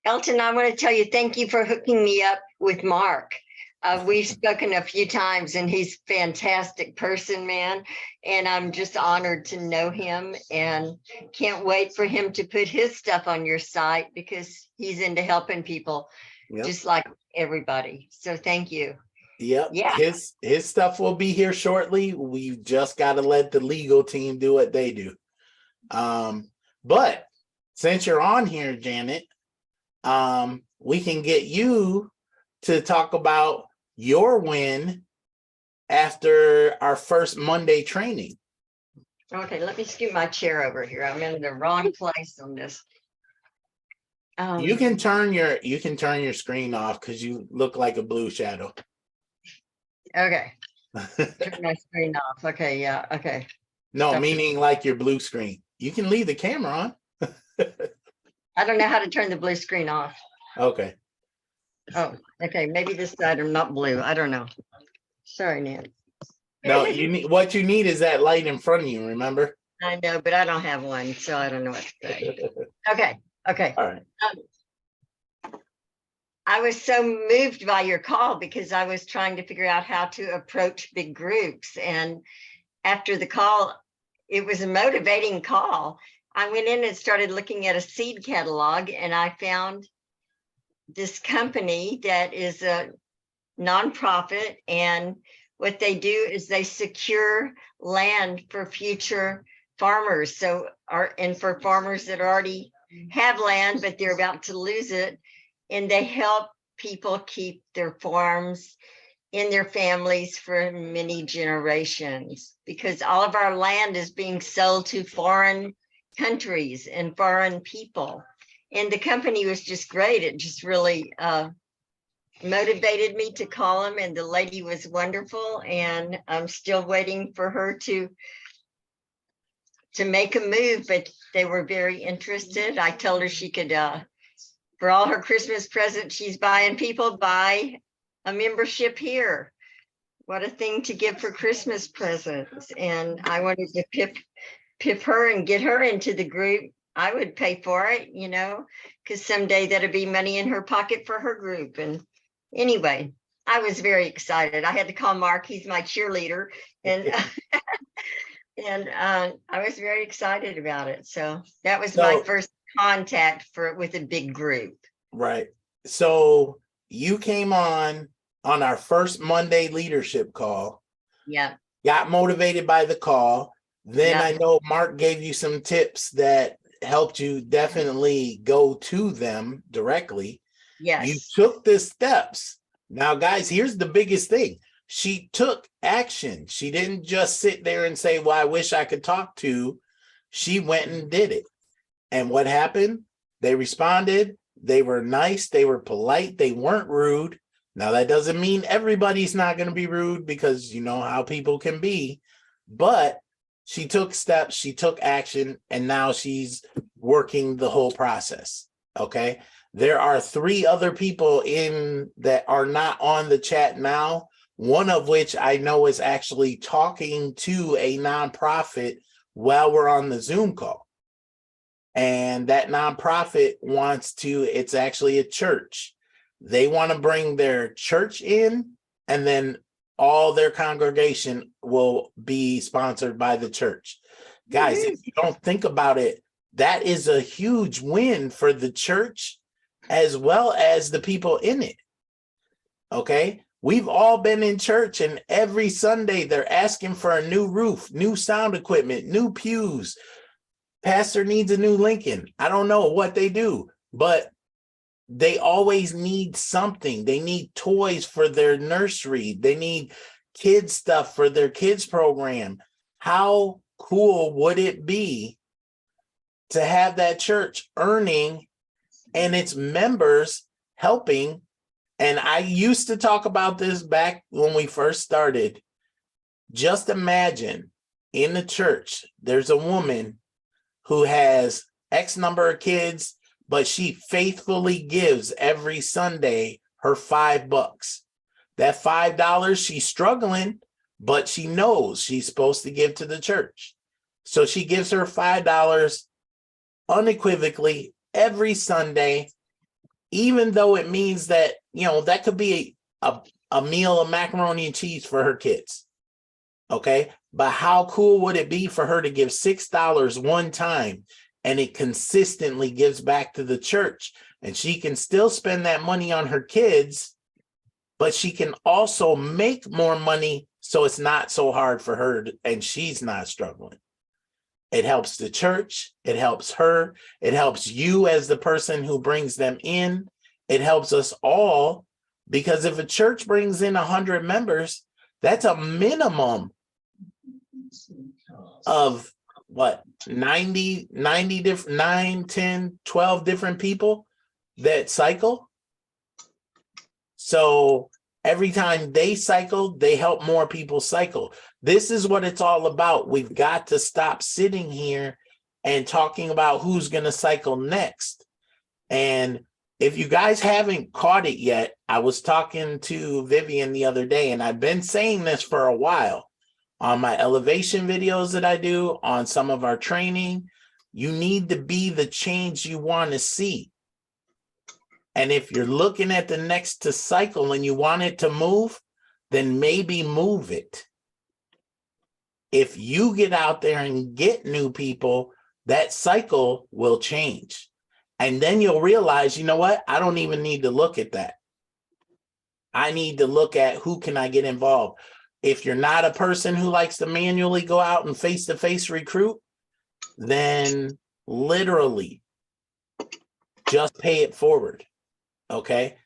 Elton, I want to tell you, thank you for hooking me up with Mark. We've spoken a few times and he's a fantastic person, man. And I'm just honored to know him and can't wait for him to put his stuff on your site because he's into helping people just like everybody. So thank you. Yep. Yeah. His stuff will be here shortly. We've just got to let the legal team do what they do. But since you're on here, Janet, we can get you to talk about your win after our first Monday training. Okay, let me scoot my chair over here. I'm in the wrong place on this. You can turn your screen off because you look like a blue shadow. Okay. Turn my screen off. Okay, yeah, okay. No, Stop meaning like your blue screen. You can leave the camera on. I don't know how to turn the blue screen off. Okay. Oh, okay, maybe this side I'm not blue. I don't know. Sorry, Nan. No, what you need is that light in front of you, remember? I know, but I don't have one, so I don't know what to say. Okay, okay. All right. I was so moved by your call because I was trying to figure out how to approach big groups. And after the call, it was a motivating call. I went in and started looking at a seed catalog, and I found this company that is a nonprofit, and what they do is they secure land for future farmers. So and for farmers that already have land, but they're about to lose it. And they help people keep their farms in their families for many generations, because all of our land is being sold to foreign countries and foreign people. And the company was just great. It just really motivated me to call them, and the lady was wonderful, and I'm still waiting for her to make a move, but they were very interested. I told her she could for all her Christmas presents she's buying, people buy a membership here. What a thing to give for Christmas presents. And I wanted to pip her and get her into the group. I would pay for it, you know, because someday that'll be money in her pocket for her group. And anyway, I was very excited. I had to call Mark. He's my cheerleader. And and I was very excited about it. So that was my first contact with a big group. Right. So you came on our first Monday leadership call. Yeah. Got motivated by the call. Then I know Mark gave you some tips that helped you definitely go to them directly. Yes. You took the steps. Now, guys, here's the biggest thing. She took action. She didn't just sit there and say, well, I wish I could talk to. She went and did it. And what happened? They responded. They were nice. They were polite. They weren't rude. Now, that doesn't mean everybody's not going to be rude, because you know how people can be. But she took steps. She took action. And now she's working the whole process. Okay. There are 3 other people in that are not on the chat now. One of which I know is actually talking to a nonprofit while we're on the Zoom call. And that nonprofit it's actually a church. They want to bring their church in, and then all their congregation will be sponsored by the church. Guys, if you don't think about it, that is a huge win for the church as well as the people in it. Okay. We've all been in church, and every Sunday they're asking for a new roof, new sound equipment, new pews. Pastor needs a new Lincoln. I don't know what they do, but they always need something. They need toys for their nursery. They need kids stuff for their kids program. How cool would it be to have that church earning and its members helping? And I used to talk about this back when we first started. Just imagine in the church, there's a woman who has X number of kids, but she faithfully gives every Sunday her $5. That $5, she's struggling, but she knows she's supposed to give to the church. So she gives her $5 unequivocally every Sunday, even though it means that, that could be a meal of macaroni and cheese for her kids. Okay. But how cool would it be for her to give $6 one time and it consistently gives back to the church, and she can still spend that money on her kids, but she can also make more money so it's not so hard for her and she's not struggling. It helps the church. It helps her. It helps you as the person who brings them in. It helps us all, because if a church brings in 100 members, that's a minimum of what, 90 different, 9, 10, 12 different people that cycle. So every time they cycle, they help more people cycle. This is what it's all about. We've got to stop sitting here and talking about who's going to cycle next. And if you guys haven't caught it yet, I was talking to Vivian the other day, and I've been saying this for a while on my elevation videos that I do, on some of our training. You need to be the change you want to see. And if you're looking at the next to cycle and you want it to move, then maybe move it. If you get out there and get new people, that cycle will change. And then you'll realize, you know what? I don't even need to look at that. I need to look at who can I get involved. If you're not a person who likes to manually go out and face-to-face recruit, then literally just pay it forward. Okay.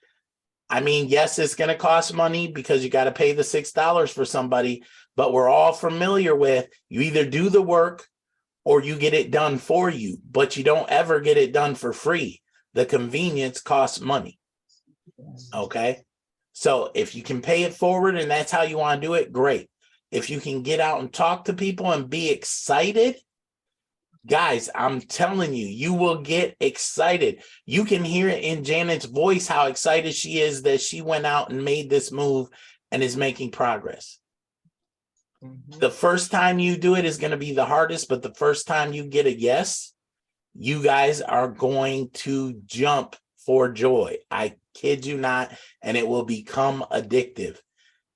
I mean, yes, it's going to cost money because you got to pay the $6 for somebody, but we're all familiar with, you either do the work or you get it done for you, but you don't ever get it done for free. The convenience costs money. Okay. So if you can pay it forward and that's how you want to do it, great. If you can get out and talk to people and be excited, guys, I'm telling you, you will get excited. You can hear it in Janet's voice how excited she is that she went out and made this move and is making progress. The first time you do it is going to be the hardest, but the first time you get a yes, you guys are going to jump for joy. I kid you not, and it will become addictive.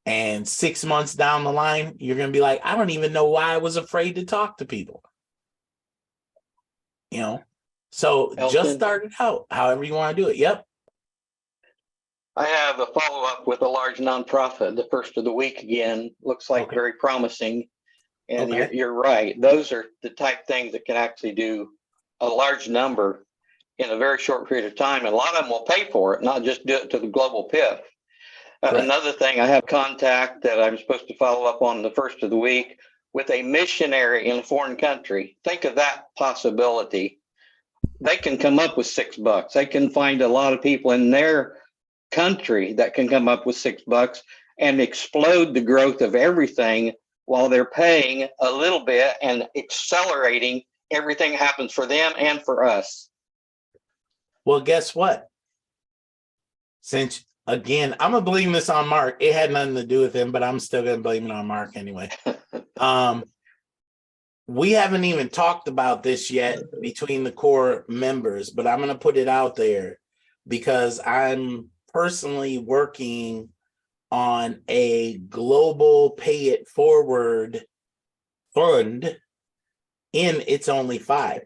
And 6 months down the line, you're going to be like, I don't even know why I was afraid to talk to people. So Elton, just start it out, however you want to do it. Yep. I have a follow-up with a large nonprofit the first of the week again. Looks like very promising. And you're right. Those are the type things that can actually do a large number in a very short period of time. And a lot of them will pay for it, not just do it to the global PIF. Another thing, I have contact that I'm supposed to follow up on the first of the week with a missionary in a foreign country. Think of that possibility. They can come up with $6. They can find a lot of people in their country that can come up with $6 and explode the growth of everything while they're paying a little bit and accelerating everything happens for them and for us. Well, guess what? Since, again, I'm going to blame this on Mark. It had nothing to do with him, but I'm still going to blame it on Mark anyway. We haven't even talked about this yet between the core members, but I'm going to put it out there because I'm personally working on a global pay it forward fund in It's Only 5,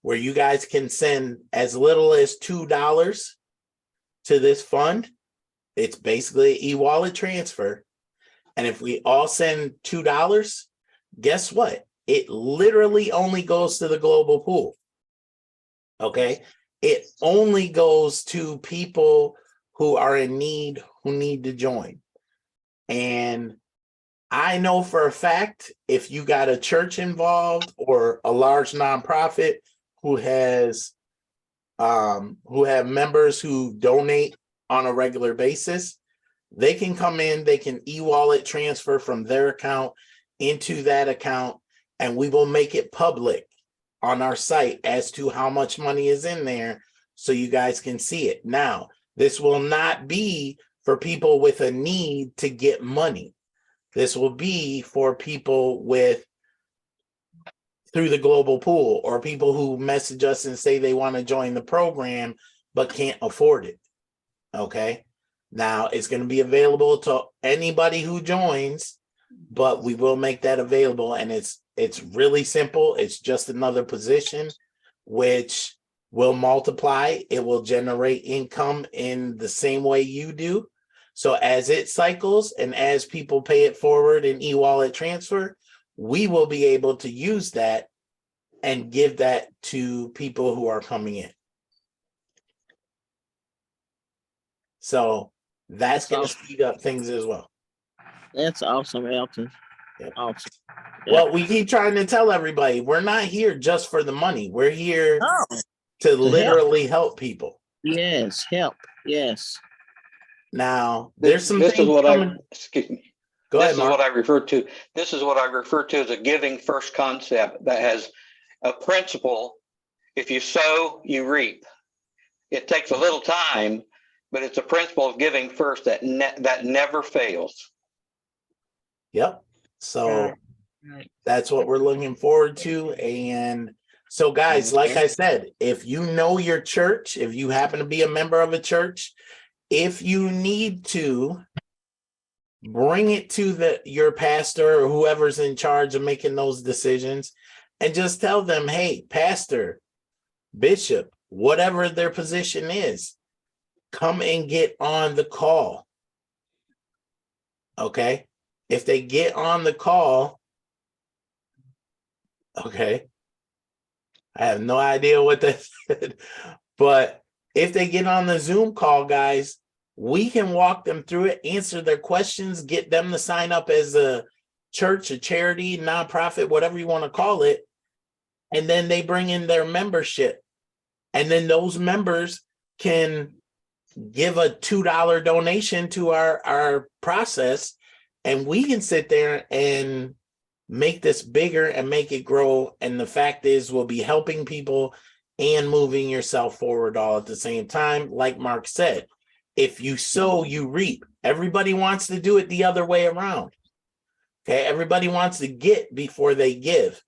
where you guys can send as little as $2 to this fund, It's basically an e-wallet transfer. And if we all send $2, guess what? It literally only goes to the global pool. Okay. It only goes to people who are in need, who need to join. And I know for a fact, if you got a church involved or a large nonprofit who have members who donate on a regular basis, they can come in, they can e-wallet transfer from their account into that account, and we will make it public on our site as to how much money is in there so you guys can see it. Now, this will not be for people with a need to get money. This will be for people through the global pool, or people who message us and say they want to join the program but can't afford it. Okay. Now it's going to be available to anybody who joins, but we will make that available. And it's really simple. It's just another position which will multiply. It will generate income in the same way you do. So as it cycles and as people pay it forward in e-wallet transfer, we will be able to use that and give that to people who are coming in. So that's going to speed up things as well. That's awesome, Elton. Yep. Awesome. Well, we keep trying to tell everybody we're not here just for the money. We're here to literally help people. Yes, help. Yes. Now, there's some This things is what coming. excuse me. Go This ahead, is Mark. what I refer to. This is what I refer to as a giving first concept that has a principle. If you sow, you reap. It takes a little time, but it's a principle of giving first that never fails. Yep. So that's what we're looking forward to. And so, guys, like I said, if you know your church, if you happen to be a member of a church, if you need to, bring it to your pastor or whoever's in charge of making those decisions, and just tell them, hey, pastor, bishop, whatever their position is, come and get on the call. Okay. If they get on the call, okay, I have no idea what that said, but if they get on the Zoom call, guys, we can walk them through it, answer their questions, get them to sign up as a church, a charity, nonprofit, whatever you want to call it. And then they bring in their membership. And then those members can give a $2 donation to our process. And we can sit there and make this bigger and make it grow. And the fact is, we'll be helping people and moving yourself forward all at the same time. Like Mark said, if you sow, you reap. Everybody wants to do it the other way around. Okay, everybody wants to get before they give.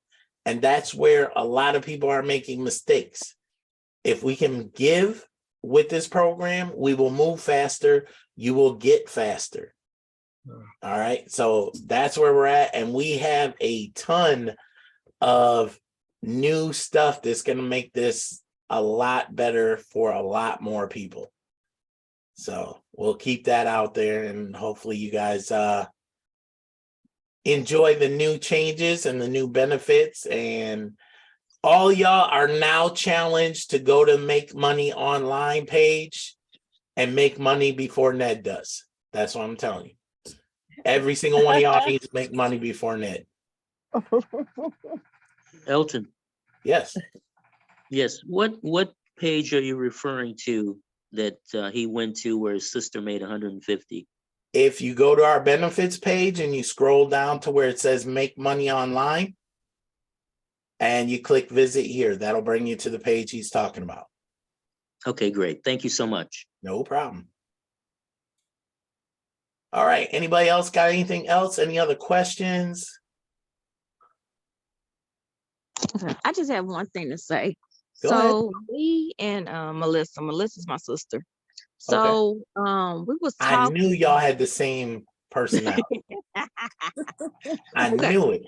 And that's where a lot of people are making mistakes. If we can give with this program, we will move faster. You will get faster. All right. So that's where we're at. And we have a ton of new stuff that's going to make this a lot better for a lot more people. So we'll keep that out there, and hopefully you guys enjoy the new changes and the new benefits. And all y'all are now challenged to go to Make Money Online page and make money before Ned does. That's what I'm telling you. Every single one of y'all needs to make money before Ned. Elton. Yes. Yes. What page are you referring to that he went to where his sister made 150? If you go to our benefits page and you scroll down to where it says Make Money Online and you click visit here, that'll bring you to the page he's talking about. Okay, great. Thank you so much. No problem. All right. Anybody else got anything else? Any other questions? I just have one thing to say. Go ahead. Me and Melissa's my sister. So we was talking. I knew y'all had the same personality. I knew it.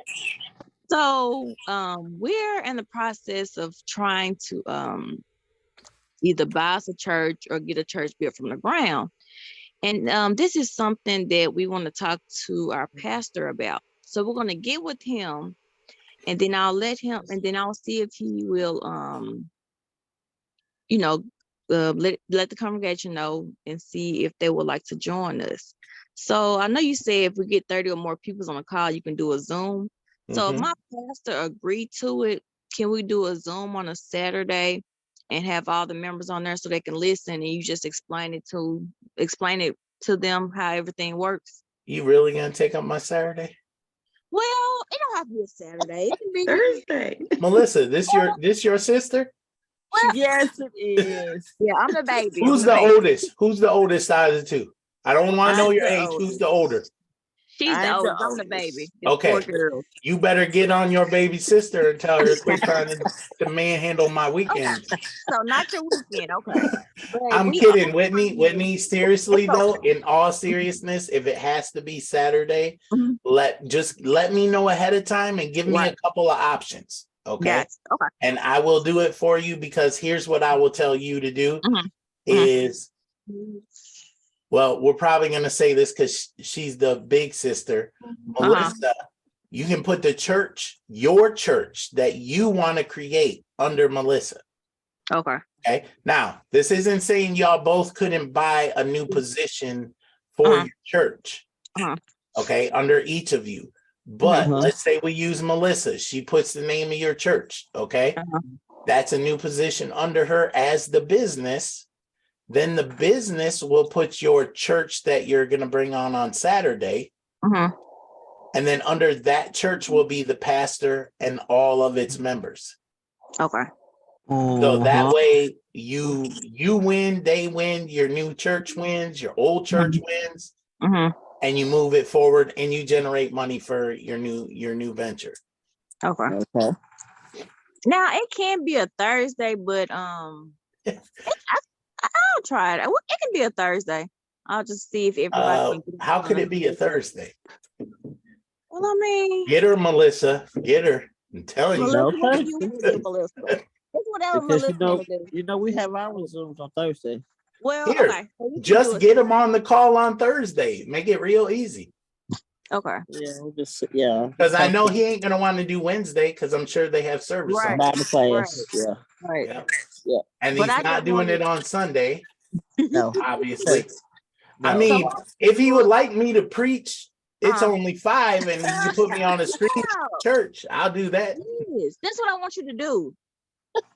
So we're in the process of trying to either buy us a church or get a church built from the ground. And this is something that we want to talk to our pastor about. So we're going to get with him, and then I'll see if he will, you know, let the congregation know and see if they would like to join us. So I know you said if we get 30 or more people on a call, you can do a Zoom. So if Mhm. my pastor agreed to it, can we do a Zoom on a Saturday and have all the members on there so they can listen, and you just explain it to them how everything works? You really gonna take up my Saturday? Well, it don't have to be a Saturday. It can be Thursday. Melissa, this your sister? Yes, it is. Yeah, I'm the baby. Who's the oldest? Who's the oldest out of the two? I don't want to know I'm your the age. Who's oldest. the older? She's the I'm the oldest. I'm the oldest. baby. It's Okay. 4 girls. You better get on your baby sister and tell her to quit trying to manhandle my Okay. weekend. So not your weekend, okay. But I'm we kidding, are Whitney. free. Whitney, seriously It's though, okay. in all seriousness, if it has to be Saturday, Mhm. let me know ahead of time and give me a Right. couple of options. Okay. Gotcha. Okay. And I will do it for you, because here's what I will tell you to do Mhm. is, well, we're probably going to say this because she's the big sister. Melissa, you can put the church, your church that you want to create under Melissa. Okay. Okay. Now, this isn't saying y'all both couldn't buy a new position for your church. Okay. Under each of you. But let's say we use Melissa. She puts the name of your church. Okay. That's a new position under her as the business. Then the business will put your church that you're going to bring on Saturday. And then under that church will be the pastor and all of its members. Okay. So that way you win, they win, your new church wins, your old church wins, and you move it forward and you generate money for your new venture. Okay. Now it can be a Thursday, but I'll try it. It can be a Thursday. I'll just see if everybody can. How could it be a Thursday? Well, I mean, Get her, Melissa. Get her. I'm telling you. Melissa, what do you want to do, Melissa? That's whatever Because Melissa want to do. we have our Zooms on Thursday. Well, Here, okay. So you can do just it. get them on the call on Thursday. Make it real easy. Okay. Yeah, Because I know he ain't gonna want to do Wednesday because I'm sure they have service Right. on. Bible class. Right. Yeah. Right. Yeah. And But he's I not just doing wanted- it on Sunday, No. obviously. I No. mean, if he would like me to preach, it's Uh-huh. only 5 and you put me on a screen at church, I'll do that. Yes, that's what I want you to do.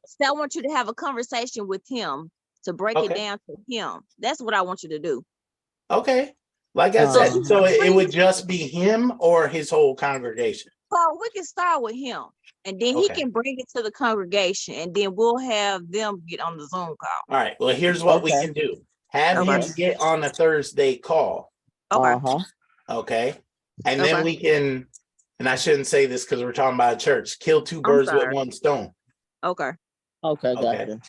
So I want you to have a conversation with him to break it Okay. down to him. That's what I want you to do. Okay. Like I said, Uh-huh. so it would just be him or his whole congregation. So we can start with him, and then he Okay. can bring it to the congregation, and then we'll have them get on the Zoom call. All right. Well, here's what we Okay. can do. Have Okay. him get on a Thursday call. Okay. Okay. And then Okay. we can, and I shouldn't say this because we're talking about a church, kill 2 birds with sorry. 1 stone. Okay. Okay, Okay. gotcha.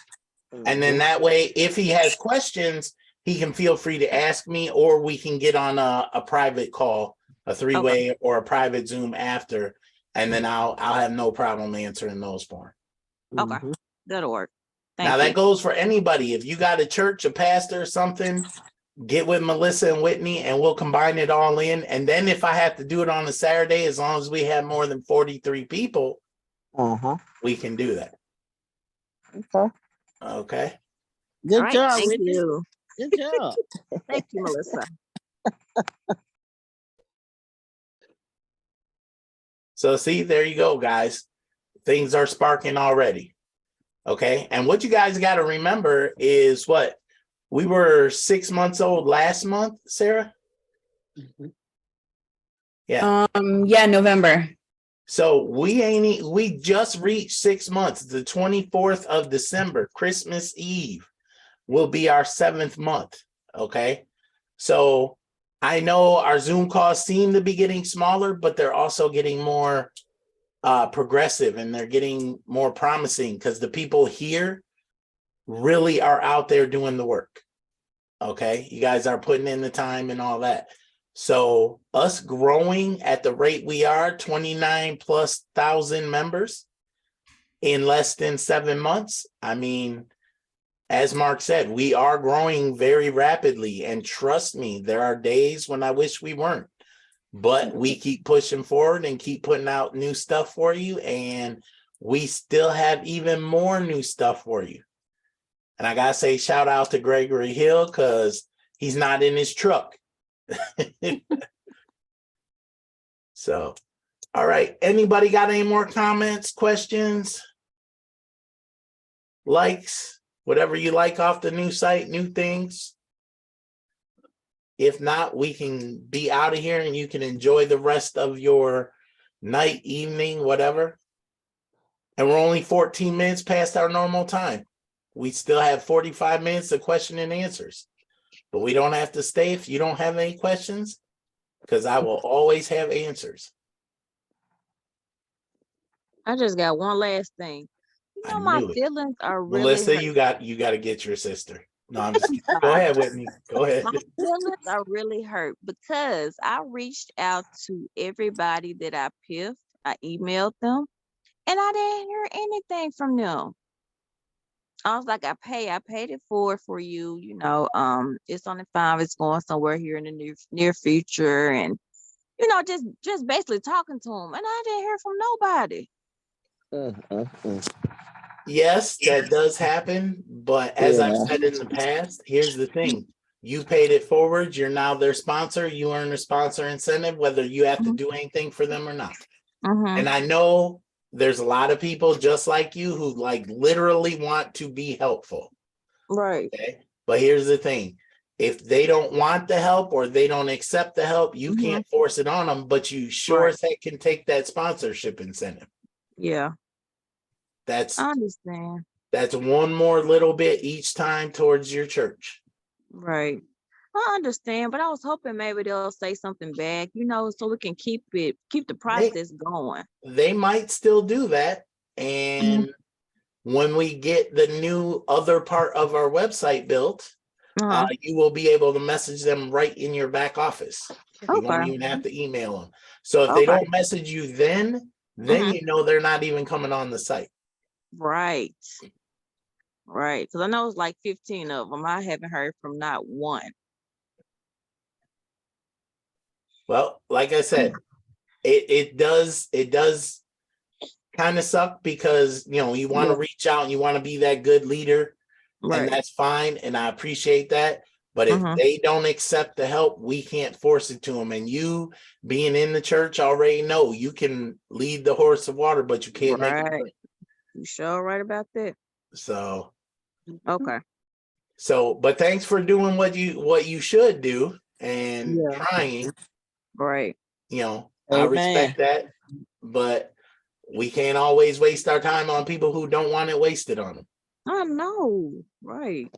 And then that way, if he has questions, he can feel free to ask me, or we can get on a private call, a 3-way or a private Zoom after, and then I'll have no problem answering those for him. Okay. That'll work. Thank Now you. that goes for anybody. If you got a church, a pastor, or something, get with Melissa and Whitney and we'll combine it all in. And then if I have to do it on a Saturday, as long as we have more than 43 people, we can do that. Okay. Okay. Good All right, job, thank Whitney. you. Good job. Thank you, Melissa. So see, there you go, guys. Things are sparking already. Okay. And what you guys got to remember is what? We were 6 months old last month, Sarah? Yeah. Yeah, November. So we just reached 6 months. The 24th of December, Christmas Eve, will be our 7th month. Okay. So I know our Zoom calls seem to be getting smaller, but they're also getting more progressive and they're getting more promising because the people here really are out there doing the work. Okay. You guys are putting in the time and all that. So us growing at the rate we are, 29,000+ members in less than 7 months. I mean, as Mark said, we are growing very rapidly. And trust me, there are days when I wish we weren't. But we keep pushing forward and keep putting out new stuff for you. And we still have even more new stuff for you. And I got to say, shout out to Gregory Hill because he's not in his truck. So, all right. Anybody got any more comments, questions, likes, whatever you like off the new site, new things? If not, we can be out of here and you can enjoy the rest of your night, evening, whatever. And we're only 14 minutes past our normal time. We still have 45 minutes of question and answers, but we don't have to stay if you don't have any questions, because I will always have answers. I just got one last thing. You know, I my knew it. feelings are really Melissa, hurt. you got to get your sister. No, I'm just kidding. Go ahead, Whitney. Go ahead. My feelings are really hurt because I reached out to everybody that I piffed. I emailed them and I didn't hear anything from them. I was like, I paid it forward for you. You know, it's on the 5. It's going somewhere here in the near future, and you know, just basically talking to them, and I didn't hear from nobody. Yes, that does happen. But as I've said in the past, here's the thing. You paid it forward. You're now their sponsor. You earn a sponsor incentive, whether you have to do anything for them or not. And I know there's a lot of people just like you who like literally want to be helpful. Right. Okay? But here's the thing. If they don't want the help or they don't accept the help, you can't force it on them, but you sure as heck can take that sponsorship incentive. Yeah. I understand. That's one more little bit each time towards your church. Right. I understand, but I was hoping maybe they'll say something back, you know, so we can keep the process going. They might still do that. And when we get the new other part of our website built, you will be able to message them right in your back office. You won't even have to email them. So if they don't message you then you know they're not even coming on the site. Right. Right. Because I know it's like 15 of them. I haven't heard from not one. Well, like I said, it does kind of suck because, you know, you want to reach out and you want to be that good leader, and that's fine. And I appreciate that. But if they don't accept the help, we can't force it to them. And you being in the church already know you can lead the horse to water, but you can't make it drink. You sure right about that? So, okay. So, but thanks for doing what you should do and trying. Right. You know, I respect that, but we can't always waste our time on people who don't want it wasted on them. I know. Right.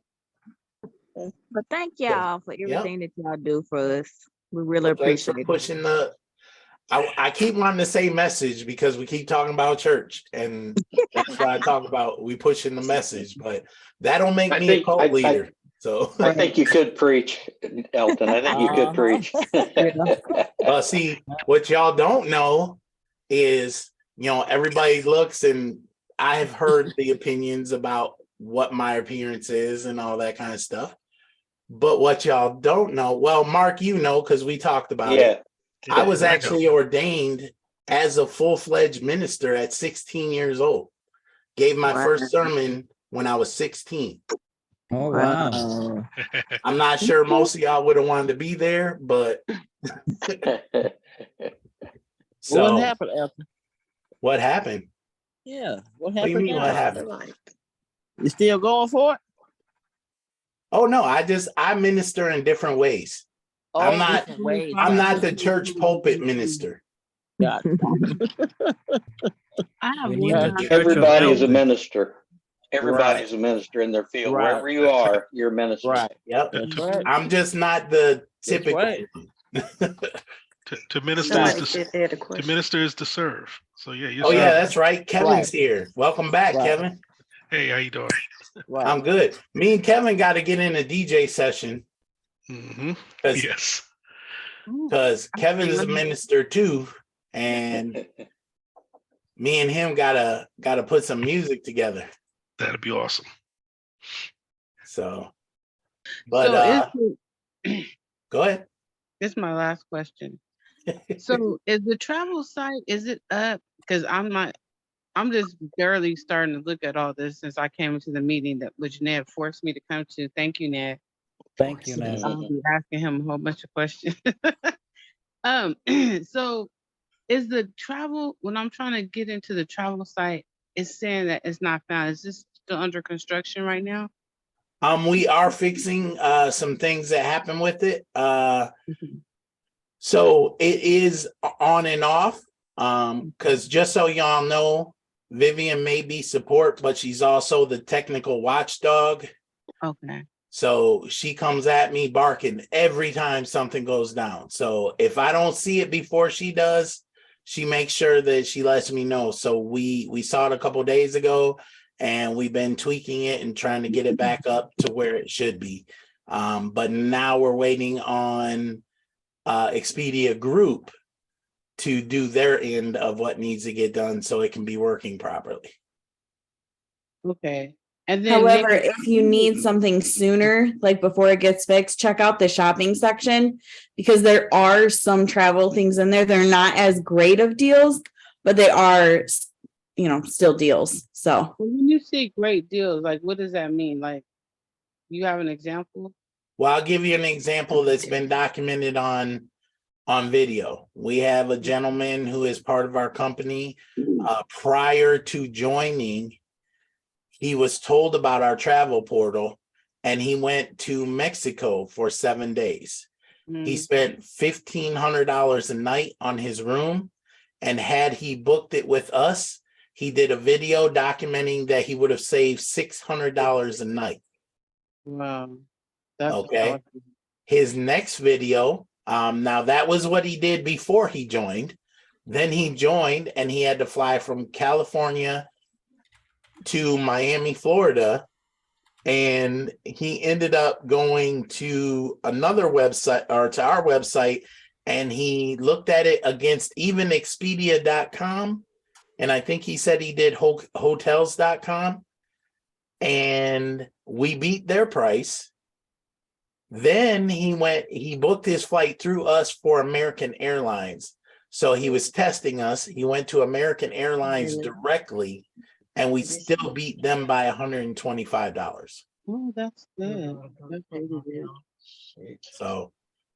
But thank y'all for everything that y'all do for us. We really appreciate it. Pushing I keep wanting to say message because we keep talking about church, and that's why I talk about we pushing the message, but that'll make me a cult leader. So I think you could preach, Elton. I think you could preach. Well, see, what y'all don't know is, you know, everybody looks, and I have heard the opinions about what my appearance is and all that kind of stuff. But what y'all don't know, well, Mark, you know, because we talked about it. I was actually ordained as a full-fledged minister at 16 years old. Gave my first sermon when I was 16. Oh, wow. I'm not sure most of y'all would have wanted to be there, but so What happened, Elton? What happened? Yeah. What What do you happened? mean, what happened? You still going for it? Oh no, I minister in different ways. I'm not the church pulpit minister. Got it. I have Everybody is a minister. Everybody's a minister in their field. Right. Wherever you are, you're a minister. Right. Yep. That's right. I'm just not the typical. right. To minister is to serve. So yeah, you're yeah, serving. that's right. Kevin's here. Welcome back, Kevin. Hey, how you doing? I'm good. Me and Kevin got to get in a DJ session. Yes. Because Kevin's a minister too, and me and him gotta put some music together. That'd be awesome. So, but So go ahead. this is my last question. So is the travel site, is it up? Because I'm just barely starting to look at all this since I came into the meeting that which Ned forced me to come to. Thank you, Ned. Thank you, Ned. I'll be asking him a whole bunch of questions. So is the travel, when I'm trying to get into the travel site, it's saying that it's not found. Is this still under construction right now? We are fixing some things that happen with it. So it is on and off. Because just so y'all know, Vivian may be support, but she's also the technical watchdog. Okay. So she comes at me barking every time something goes down. So if I don't see it before she does, she makes sure that she lets me know. So we saw it a couple days ago, and we've been tweaking it and trying to get it back up to where it should be. But now we're waiting on Expedia Group to do their end of what needs to get done so it can be working properly. Okay. And then However, if you need something sooner, like before it gets fixed, check out the shopping section because there are some travel things in there. They're not as great of deals, but they are, still deals. So when you see great deals, like what does that mean? Like, you have an example? Well, I'll give you an example that's been documented on video. We have a gentleman who is part of our company. Prior to joining, he was told about our travel portal and he went to Mexico for 7 days. He spent $1,500 a night on his room. And had he booked it with us, he did a video documenting that he would have saved $600 a night. Wow. That's okay. awesome. His next video, now that was what he did before he joined. Then he joined and he had to fly from California to Miami, Florida. And he ended up going to another website or to our website, and he looked at it against even Expedia.com. And I think he said he did hotels.com. And we beat their price. Then he booked his flight through us for American Airlines. So he was testing us. He went to American Airlines directly, and we still beat them by $125. Oh, that's good. That's really good. So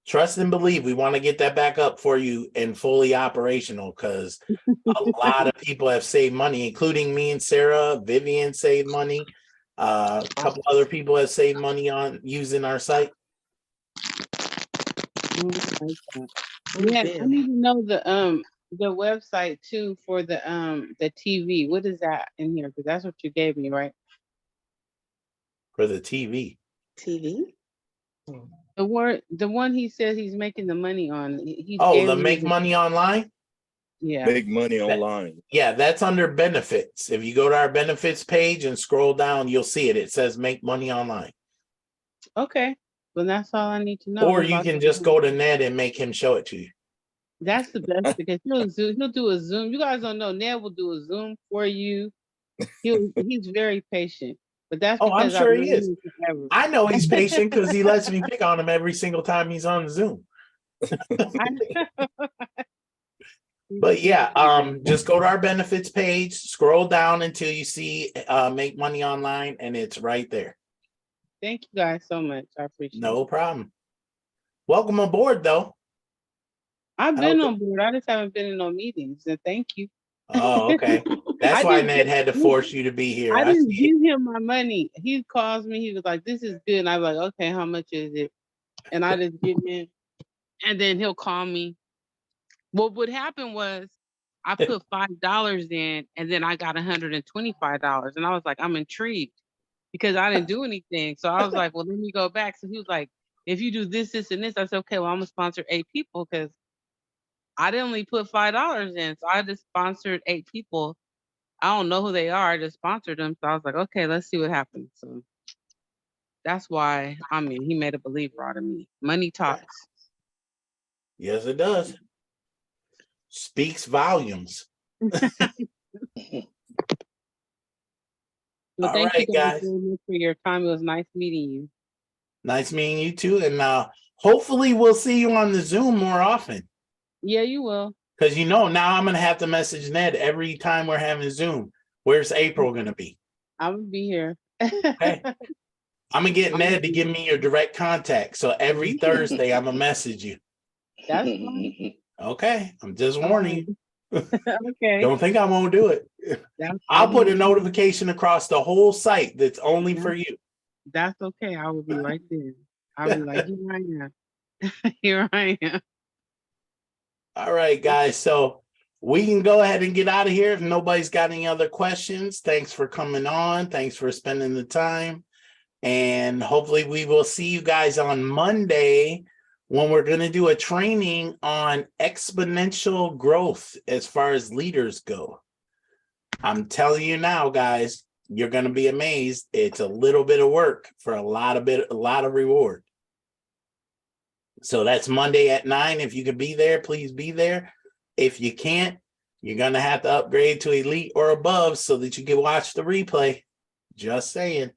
trust and believe. We want to get that back up for you and fully operational because a lot of people have saved money, including me and Sarah. Vivian saved money. A couple other people have saved money on using our site. Yeah, I need to know the website too for the TV. What is that in here? Because that's what you gave me, right? For the TV. The one he says he's making the money on. He Oh, gave the me Make Money Online? Yeah. Make money online. Yeah, that's under benefits. If you go to our benefits page and scroll down, you'll see it. It says Make Money Online. Okay. Well, that's all I need to know. Or you can just go to Ned and make him show it to you. That's the best because he'll do a Zoom. You guys don't know, Ned will do a Zoom for you. He's very patient. But that's Oh, I'm because sure I've he known is. him forever. I know he's patient because he lets me pick on him every single time he's on Zoom. But yeah, just go to our benefits page, scroll down until you see Make Money Online, and it's right there. Thank you guys so much. I appreciate it. No problem. Welcome aboard, though. I've been on board. I just haven't been in no meetings. And thank you. Oh, okay. That's why Ned had to force you to be here. I didn't give him my money. He calls me. He was like, "This is good." And I was like, "Okay, how much is it?" And I just give him. And then he'll call me. Well, what happened was I put $5 in, and then I got $125. And I was like, I'm intrigued because I didn't do anything. So I was like, well, let me go back. So he was like, if you do this, this, and this, I said, okay, well, I'm gonna sponsor 8 people because I didn't only put $5 in. So I just sponsored 8 people. I don't know who they are. I just sponsored them. So I was like, okay, let's see what happens. So that's why, he made a believer out of me. Money talks. Yes, it does. Speaks volumes. Well, All thank right, you guys guys. very much for your time. It was nice meeting you. Nice meeting you too. And hopefully we'll see you on the Zoom more often. Yeah, you will. Because now I'm gonna have to message Ned every time we're having Zoom. Where's April gonna be? I'm gonna be here. Okay. I'm gonna get Ned to give me your direct contact. So every Thursday I'm gonna message you. That's fine. Okay. I'm just warning you. Okay. Don't think I won't do it. I'll put a notification across the whole site that's only for you. That's okay. I will be right there. I'll be like, here I am. Here I am. All right, guys. So we can go ahead and get out of here if nobody's got any other questions. Thanks for coming on. Thanks for spending the time. And hopefully we will see you guys on Monday when we're going to do a training on exponential growth as far as leaders go. I'm telling you now, guys, you're going to be amazed. It's a little bit of work for a lot of reward. So that's Monday at 9. If you could be there, please be there. If you can't, you're going to have to upgrade to elite or above so that you can watch the replay. Just saying.